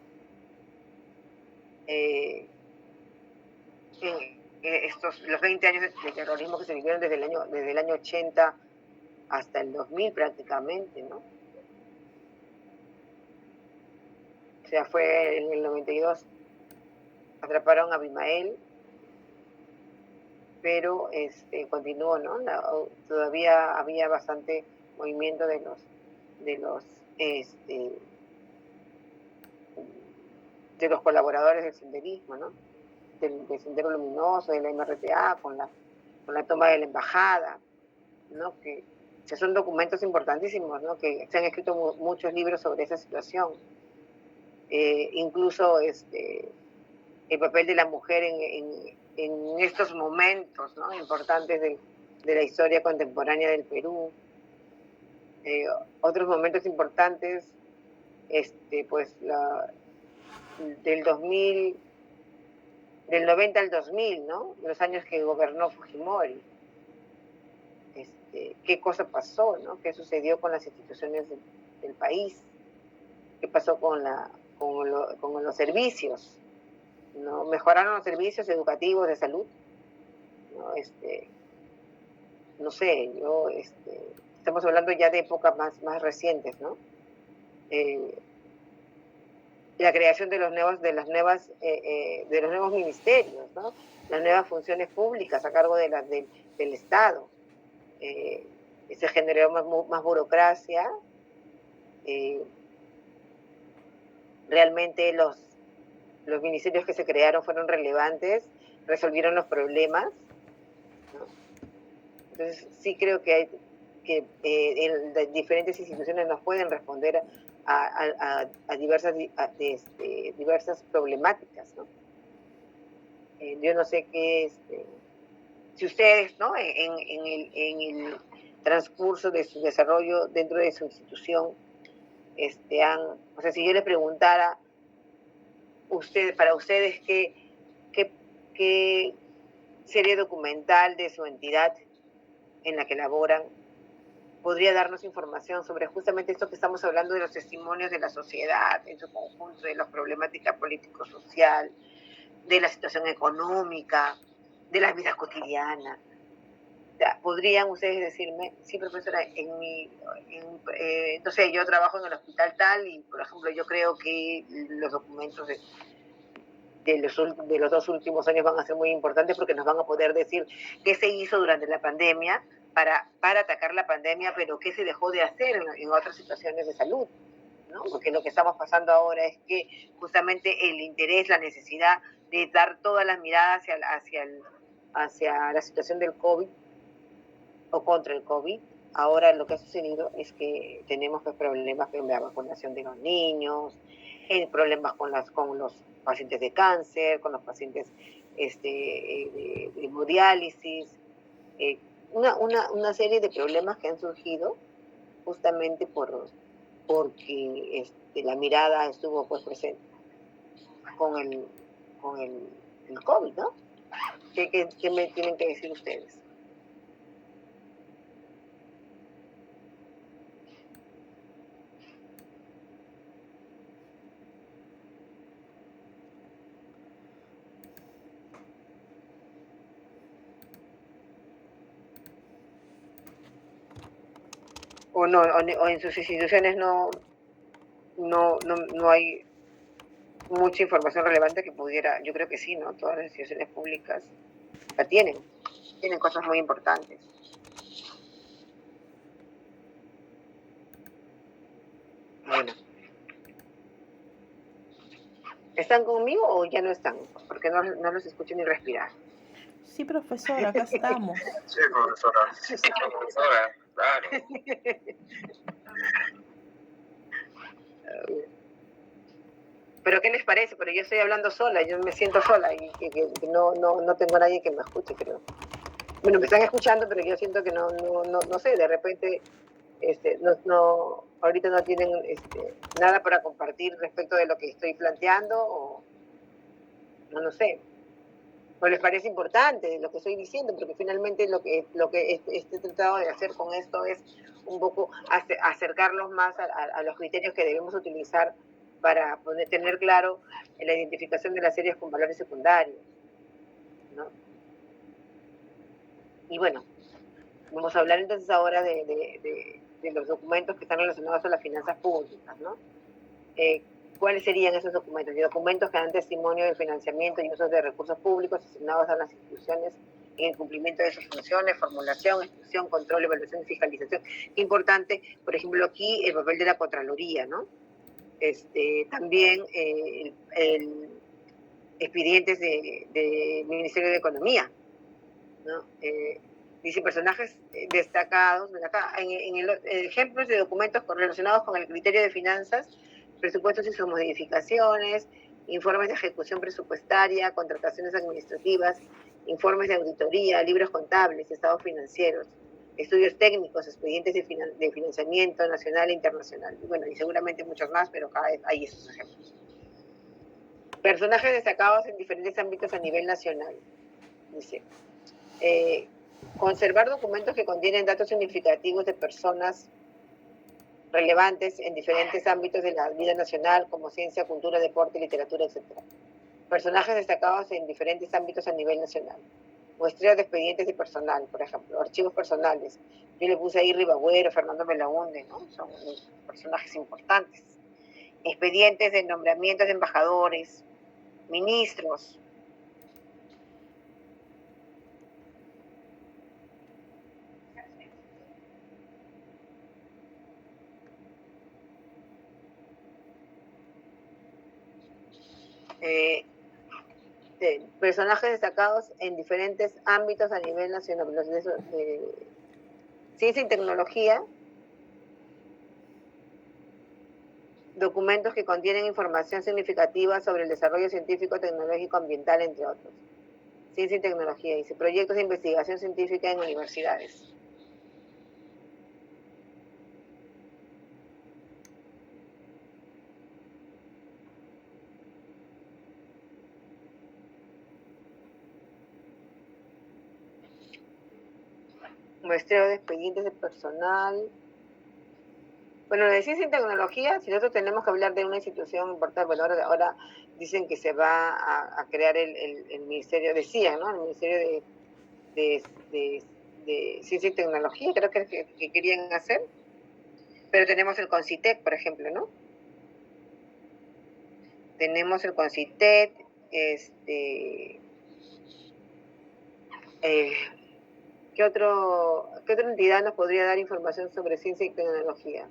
Los 20 años de terrorismo que se vivieron desde el año 80 hasta el 2000 prácticamente, ¿no? O sea, fue en el 92, atraparon a Abimael, pero continuó, ¿no? Todavía había bastante movimiento de los colaboradores del senderismo, ¿no? del Sendero Luminoso, de la MRTA, con la toma de la embajada, ¿no? Que son documentos importantísimos, ¿no? Que se han escrito muchos libros sobre esa situación. Incluso el papel de la mujer en estos momentos, ¿no? Importantes de la historia contemporánea del Perú. Otros momentos importantes, pues del 90 al 2000, ¿no? Los años que gobernó Fujimori. ¿Qué cosa pasó, ¿no? ¿Qué sucedió con las instituciones del país? ¿Qué pasó con los servicios? ¿No? ¿Mejoraron los servicios educativos de salud? ¿No? No sé, estamos hablando ya de épocas más recientes, ¿no? La creación de los nuevos ministerios, ¿no? Las nuevas funciones públicas a cargo del Estado. Se generó más burocracia. Realmente los ministerios que se crearon fueron relevantes, resolvieron los problemas, ¿no? Entonces sí creo que diferentes instituciones nos pueden responder a diversas problemáticas, ¿no? Yo no sé qué si ustedes, ¿no? en el transcurso de su desarrollo dentro de su institución, o sea, si yo les preguntara para ustedes qué serie documental de su entidad en la que laboran podría darnos información sobre justamente esto que estamos hablando, de los testimonios de la sociedad en su conjunto, de la problemática político-social, de la situación económica, de la vida cotidiana. O sea, ¿podrían ustedes decirme, sí, profesora, no sé, yo trabajo en el hospital tal y, por ejemplo, yo creo que los documentos de los 2 últimos años van a ser muy importantes porque nos van a poder decir qué se hizo durante la pandemia para atacar la pandemia, pero qué se dejó de hacer en otras situaciones de salud, ¿no? Porque lo que estamos pasando ahora es que justamente el interés, la necesidad de dar todas las miradas hacia la situación del COVID o contra el COVID, ahora lo que ha sucedido es que tenemos problemas con la vacunación de los niños, problemas con los pacientes de cáncer, con los pacientes de hemodiálisis, una serie de problemas que han surgido justamente porque la mirada estuvo pues presente con el COVID, ¿no? ¿Qué me tienen que decir ustedes? O en sus instituciones no hay mucha información relevante que pudiera, yo creo que sí, ¿no? Todas las instituciones públicas la tienen cosas muy importantes. Bueno. ¿Están conmigo o ya no están? Porque no los escucho ni respirar. Sí, profesora, acá estamos. Sí, profesora. Sí, profesora, claro. ¿Pero qué les parece? Pero yo estoy hablando sola, yo me siento sola y que no tengo a nadie que me escuche, creo. Bueno, me están escuchando, pero yo siento que no sé, de repente ahorita no tienen nada para compartir respecto de lo que estoy planteando, o no sé. ¿O les parece importante lo que estoy diciendo? Porque finalmente lo que he tratado de hacer con esto es un poco acercarlos más a los criterios que debemos utilizar para tener claro la identificación de las series con valores secundarios, ¿no? Y bueno, vamos a hablar entonces ahora de los documentos que están relacionados a las finanzas públicas, ¿no? ¿Cuáles serían esos documentos? Y documentos que dan testimonio del financiamiento y uso de recursos públicos asignados a las instituciones en el cumplimiento de sus funciones, formulación, ejecución, control, evaluación y fiscalización. Qué importante, por ejemplo, aquí el papel de la Contraloría, ¿no? También expedientes del Ministerio de Economía, ¿no? Dice personajes destacados, acá, ejemplos de documentos relacionados con el criterio de finanzas, presupuestos y sus modificaciones, informes de ejecución presupuestaria, contrataciones administrativas, informes de auditoría, libros contables, estados financieros, estudios técnicos, expedientes de financiamiento nacional e internacional. Bueno, y seguramente muchos más, pero acá hay esos ejemplos. Personajes destacados en diferentes ámbitos a nivel nacional. Dice, conservar documentos que contienen datos significativos de personas relevantes en diferentes ámbitos de la vida nacional, como ciencia, cultura, deporte, literatura, etc. Personajes destacados en diferentes ámbitos a nivel nacional. Muestreo de expedientes de personal, por ejemplo, archivos personales. Yo le puse ahí Ribagüero, Fernando Belaúnde, ¿no? Son personajes importantes. Expedientes de nombramientos de embajadores, ministros. Personajes destacados en diferentes ámbitos a nivel nacional. Ciencia y tecnología, documentos que contienen información significativa sobre el desarrollo científico, tecnológico, ambiental, entre otros. Ciencia y tecnología, dice, proyectos de investigación científica en universidades. Muestreo de expedientes de personal. Bueno, de ciencia y tecnología, si nosotros tenemos que hablar de una institución importante, bueno, ahora dicen que se va a crear el ministerio, decían, ¿no? El ministerio de ciencia y tecnología, creo que querían hacer. Pero tenemos el CONCITEC, por ejemplo, ¿no? Tenemos el CONCITEC, ¿qué otra entidad nos podría dar información sobre ciencia y tecnología?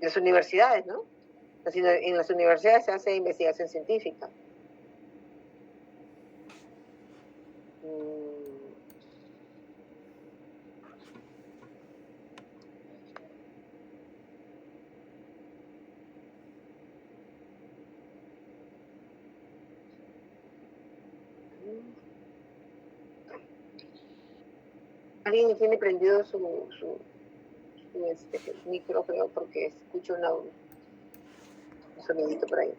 Las universidades, ¿no? En las universidades se hace investigación científica. Alguien tiene prendido su micro, creo, porque escucho un sonidito por ahí.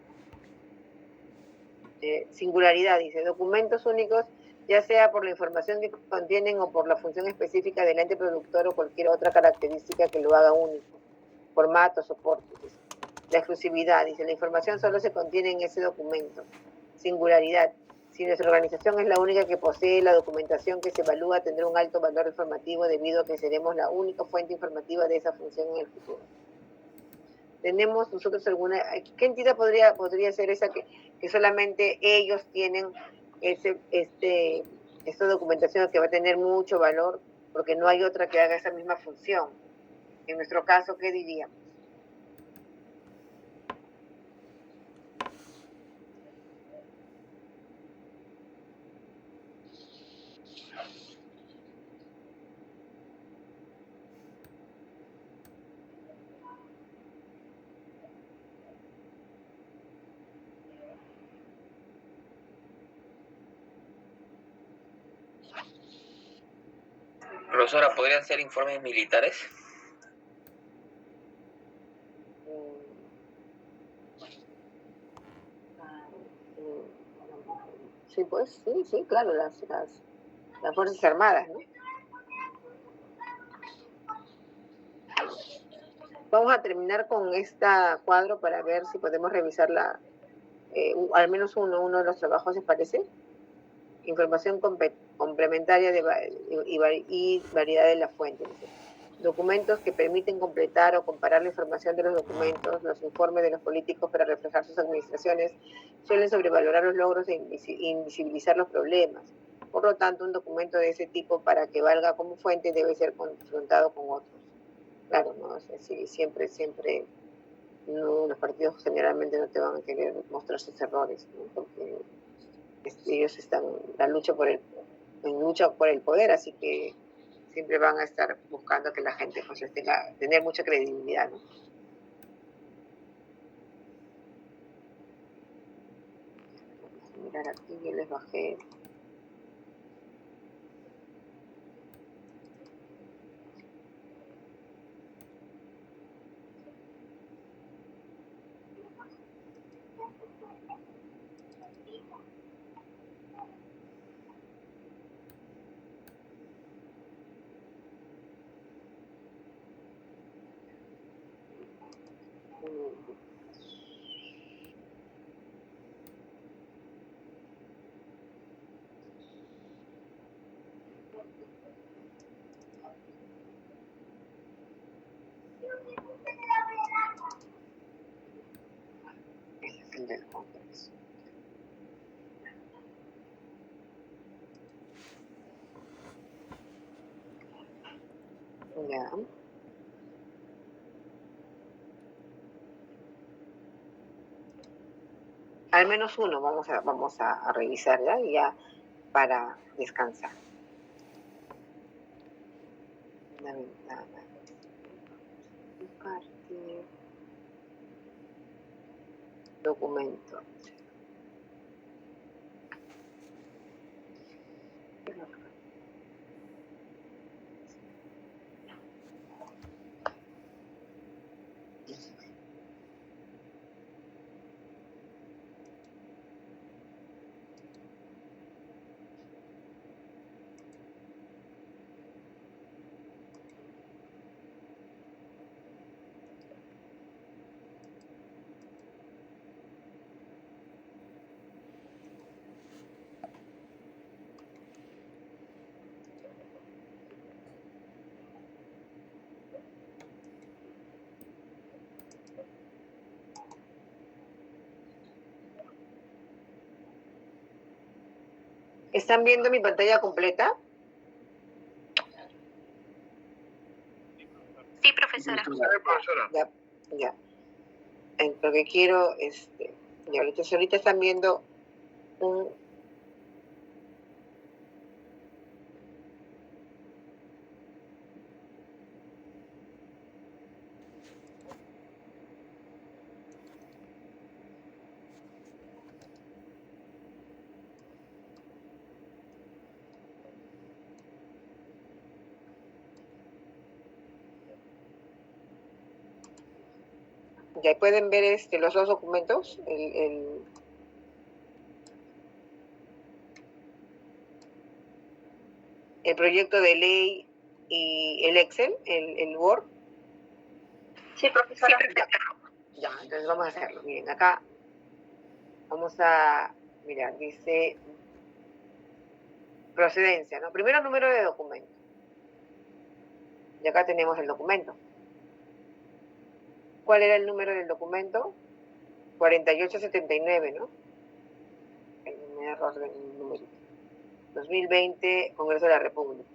Singularidad, dice, documentos únicos, ya sea por la información que contienen o por la función específica del ente productor o cualquier otra característica que lo haga único. Formato, soporte. Dice. La exclusividad, dice, la información solo se contiene en ese documento. Singularidad, si nuestra organización es la única que posee la documentación que se evalúa, tendrá un alto valor informativo debido a que seremos la única fuente informativa de esa función en el futuro. ¿Tenemos nosotros alguna, qué entidad podría ser esa que solamente ellos tienen esta documentación que va a tener mucho valor porque no hay otra que haga esa misma función? En nuestro caso, ¿qué diríamos? Profesora, ¿podrían ser informes militares? Sí, pues, sí, claro, las Fuerzas Armadas, ¿no? Vamos a terminar con este cuadro para ver si podemos revisar al menos uno de los trabajos, ¿les parece? Información complementaria y variedad de las fuentes. Documentos que permiten completar o comparar la información de los documentos, los informes de los políticos para reflejar sus administraciones, suelen sobrevalorar los logros e invisibilizar los problemas. Por lo tanto, un documento de ese tipo, para que valga como fuente, debe ser confrontado con otros. Claro, ¿no? O sea, sí, siempre No, los partidos generalmente no te van a querer mostrar sus errores, ¿no? Porque ellos están en lucha por el poder, así que siempre van a estar buscando que la gente pues tener mucha credibilidad, ¿no? Vamos a mirar aquí, yo les bajé. Ese es el del Congreso. Ya. Al menos uno vamos a revisar, ¿ya? Y ya para descansar. Una ventana. Compartir. Documento. ¿Están viendo mi pantalla completa? Sí, profesora. Ya, ya. Lo que quiero, ya ahorita están viendo un... Ya pueden ver los dos documentos, el proyecto de ley y el Excel, el Word. Sí, profesora. Ya, entonces vamos a hacerlo. Miren, acá vamos a mirar, dice procedencia, ¿no? Primero número de documento. Y acá tenemos el documento. ¿Cuál era el número del documento? 4879, ¿no? El error del número. 2020, Congreso de la República.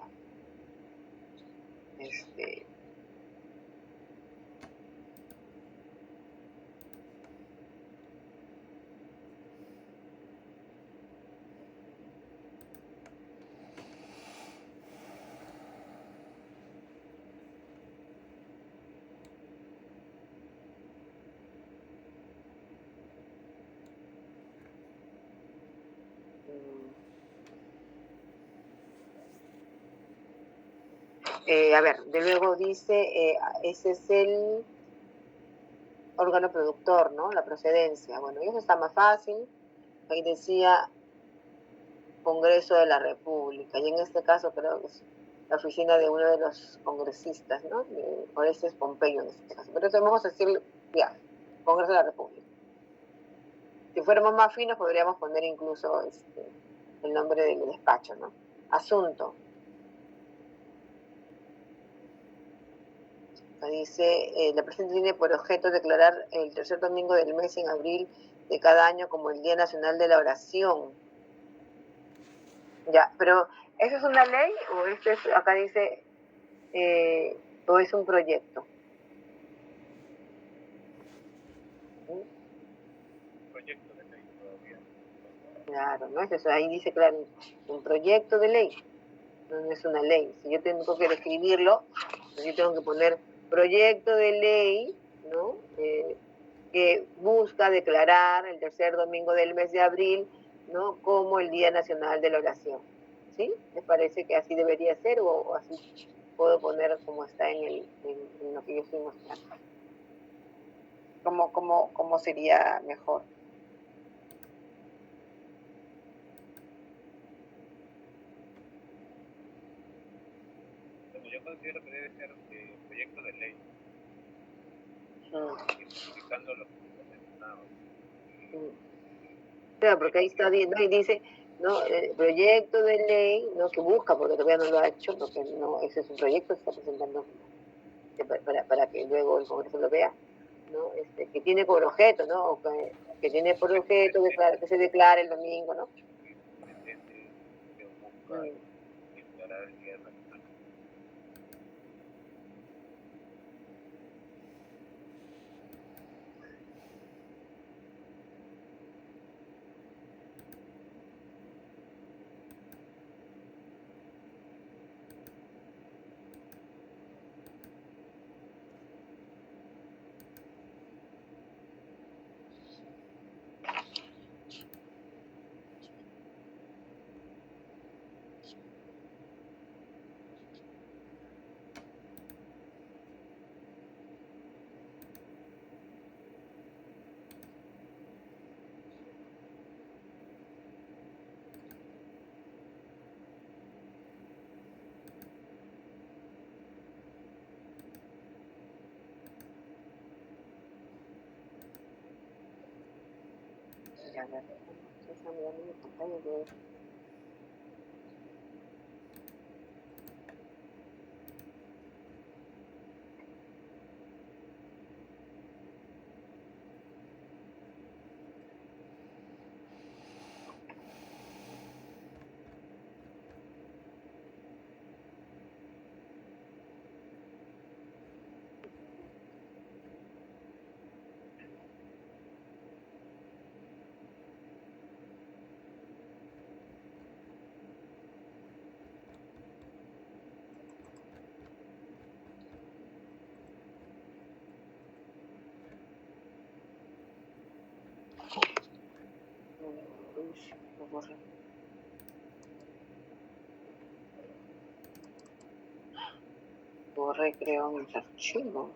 A ver, de luego dice, ese es el órgano productor, ¿no? La procedencia. Bueno, eso está más fácil. Ahí decía Congreso de la República. Y en este caso creo que es la oficina de uno de los congresistas, ¿no? O este es Pompeyo en este caso. Pero entonces vamos a decir, ya, Congreso de la República. Si fuéramos más finos, podríamos poner incluso el nombre del despacho, ¿no? Asunto. Dice, la presente tiene por objeto declarar el tercer domingo del mes en abril de cada año como el Día Nacional de la Oración. Ya, pero ¿eso es una ley o esto es, acá dice, o es un proyecto? Claro, ¿no? Eso ahí dice, claro, un proyecto de ley, no es una ley. Si yo tengo que describirlo, pues yo tengo que poner proyecto de ley, ¿no? Que busca declarar el tercer domingo del mes de abril, ¿no? Como el Día Nacional de la Oración. ¿Sí? ¿Les parece que así debería ser o así puedo poner como está en lo que yo estoy mostrando? ¿Cómo sería mejor? Bueno, yo considero que debe ser proyecto de ley, especificando lo que se mencionaba. Claro, porque ahí está bien, ¿no? Y dice, ¿no? Proyecto de ley, ¿no? Que busca, porque todavía no lo ha hecho, porque no, ese es un proyecto que está presentando para que luego el Congreso lo vea, ¿no? Que tiene por objeto, ¿no? O que tiene por objeto que se declare el domingo, ¿no? Que busca declarar el Día Nacional. Ya, a ver, estoy mirando mi pantalla de... Uy, lo borré. Borré, creo, mis archivos.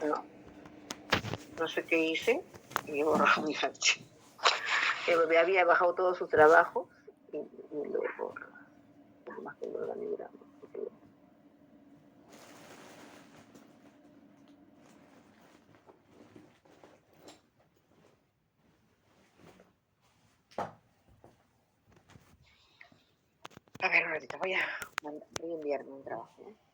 No, no sé qué hice y he borrado mis archivos. Había bajado todo su trabajo y lo borro. Nada más que el organigrama. A ver, un ratito, voy a enviarme un trabajo, ¿no?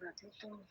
ratito.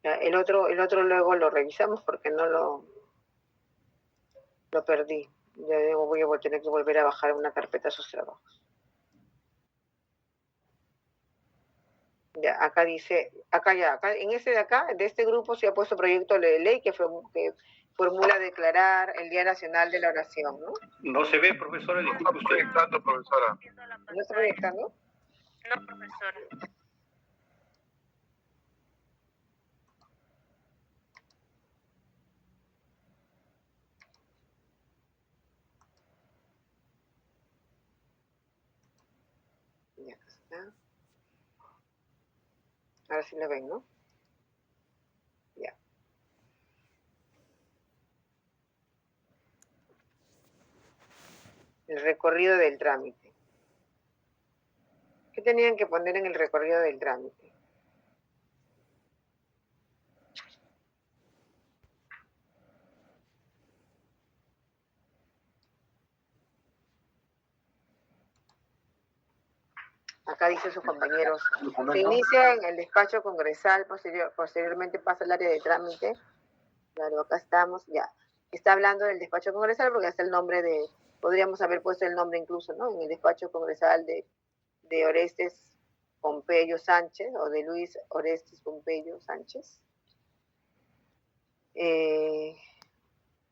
Ya, el otro luego lo revisamos porque no lo perdí. Ya voy a tener que volver a bajar una carpeta a sus trabajos. Ya, acá dice, acá, en ese de acá, de este grupo se ha puesto proyecto de ley que formula declarar el Día Nacional de la Oración, ¿no? No se ve, profesora, No está disculpe usted. proyectando, profesora. ¿No está proyectando? No, profesora. Ya está. Ahora sí la ven, ¿no? Ya. El recorrido del trámite. ¿Qué tenían que poner en el recorrido del trámite? Acá dicen sus compañeros, se inicia en el despacho congresal, posteriormente pasa al área de trámite. Claro, acá estamos, ya. Está hablando del despacho congresal porque está el nombre podríamos haber puesto el nombre incluso, ¿no? En el despacho congresal de Orestes Pompeyo Sánchez, o de Luis Orestes Pompeyo Sánchez.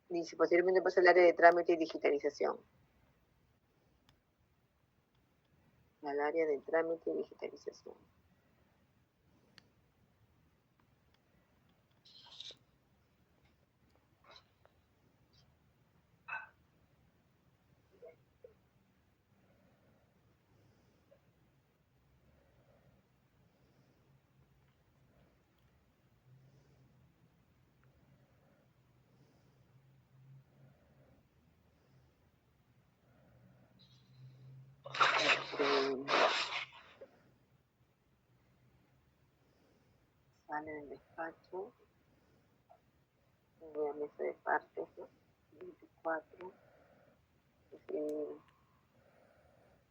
Dice, posteriormente pasa al área de trámite y digitalización. Al área de trámite y digitalización. Sale del despacho. Voy a mesa de partes, ¿no? 24.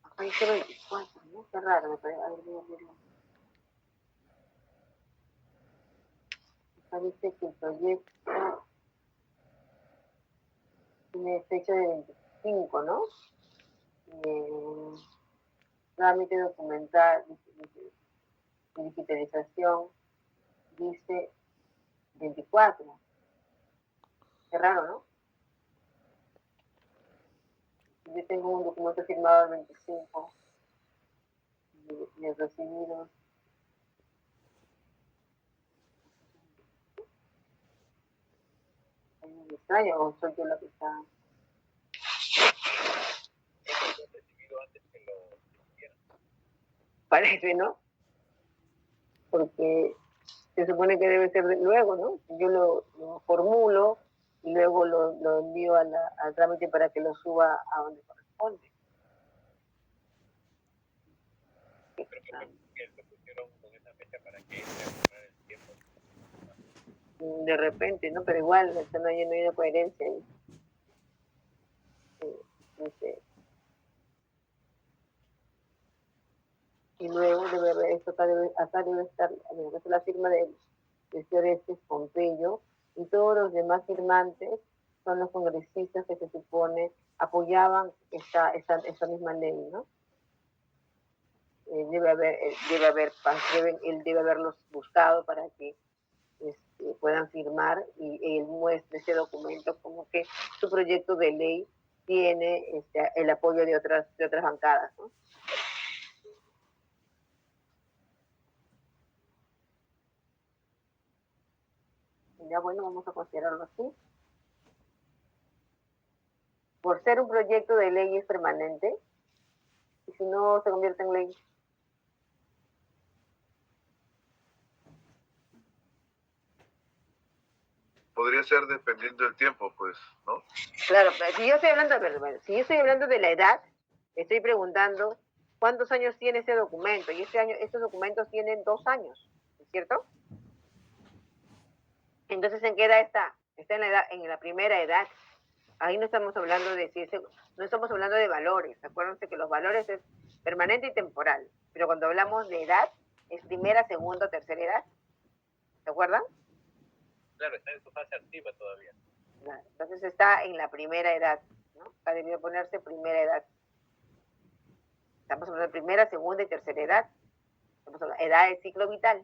Acá dice 24, ¿no? Qué raro, me parece. A ver, voy a verlo. Acá dice que el proyecto tiene fecha de 25, ¿no? Trámite documental, de digitalización, dice 24. Qué raro, ¿no? Yo tengo un documento firmado el 25 de recibidos. ¿Me extraña o soy yo la que está? recibido antes que lo hicieran. Parece, ¿no? Porque se supone que debe ser luego, ¿no? Yo lo formulo y luego lo envío al trámite para que lo suba a donde corresponde. Creo que lo pusieron con esa fecha para que se ahorrar el tiempo. De repente, ¿no? Pero igual, no hay una coherencia ahí. Y luego debe ver esto, acá debe estar la firma del señor Orestes Pompeyo, y todos los demás firmantes son los congresistas que se supone apoyaban esta misma ley, ¿no? él debe haberlos buscado para que puedan firmar y él muestre ese documento como que su proyecto de ley tiene el apoyo de otras bancadas, ¿no? Ya bueno, vamos a considerarlo así. Por ser un proyecto de ley es permanente, y si no se convierte en ley. Podría ser dependiendo del tiempo, pues, ¿no? Claro, pero si yo estoy hablando de la edad, estoy preguntando cuántos años tiene ese documento, y estos documentos tienen 2 años, ¿es cierto? Entonces, ¿en qué edad está? Está en la primera edad. Ahí no estamos hablando no estamos hablando de valores. Acuérdense que los valores es permanente y temporal, pero cuando hablamos de edad, es primera, segunda, tercera edad. ¿Se acuerdan? Claro, está en su fase activa todavía. Entonces está en la primera edad, ¿no? Ha debido ponerse primera edad. Estamos hablando de primera, segunda y tercera edad. Estamos hablando de edad del ciclo vital.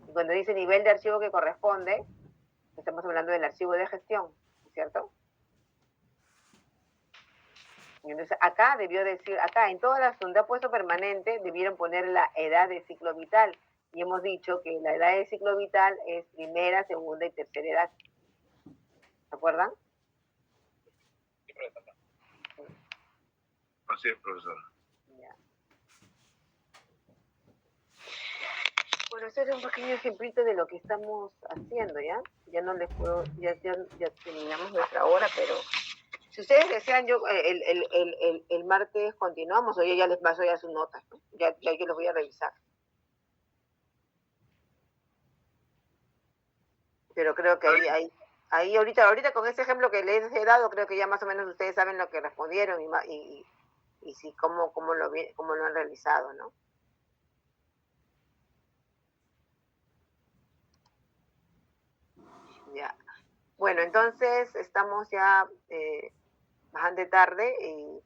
Y cuando dice nivel de archivo que corresponde, estamos hablando del archivo de gestión, ¿cierto? Y entonces acá en todas las donde ha puesto permanente, debieron poner la edad de ciclo vital. Y hemos dicho que la edad de ciclo vital es primera, segunda y tercera edad. ¿Se acuerdan? Sí, profesora. Así es, profesor. Ya. Bueno, este es un pequeño ejemplito de lo que estamos haciendo, ¿ya? Ya no les puedo, ya terminamos nuestra hora, pero si ustedes desean, yo el martes continuamos, o yo ya les paso ya sus notas, ¿no? Ya yo los voy a revisar. Pero creo que ahí ahorita con ese ejemplo que les he dado, creo que ya más o menos ustedes saben lo que respondieron y sí, cómo lo han realizado, ¿no? Ya. Bueno, entonces estamos ya bastante tarde y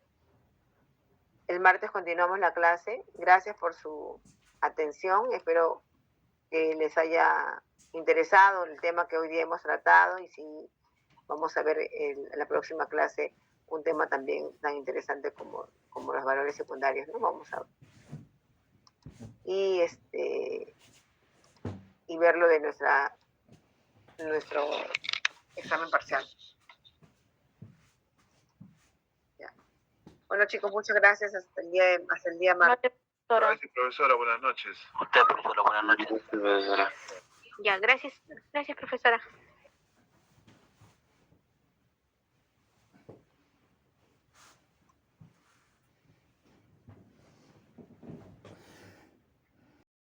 el martes continuamos la clase. Gracias por su atención. Espero que les haya interesado el tema que hoy día hemos tratado y si vamos a ver en la próxima clase un tema también tan interesante como los valores secundarios, ¿no? Vamos a ver. Y verlo de nuestro examen parcial. Ya. Bueno, chicos, muchas gracias. Hasta el día martes. Gracias, profesora. Buenas noches. Usted, profesora, buenas noches. Ya, gracias, profesora.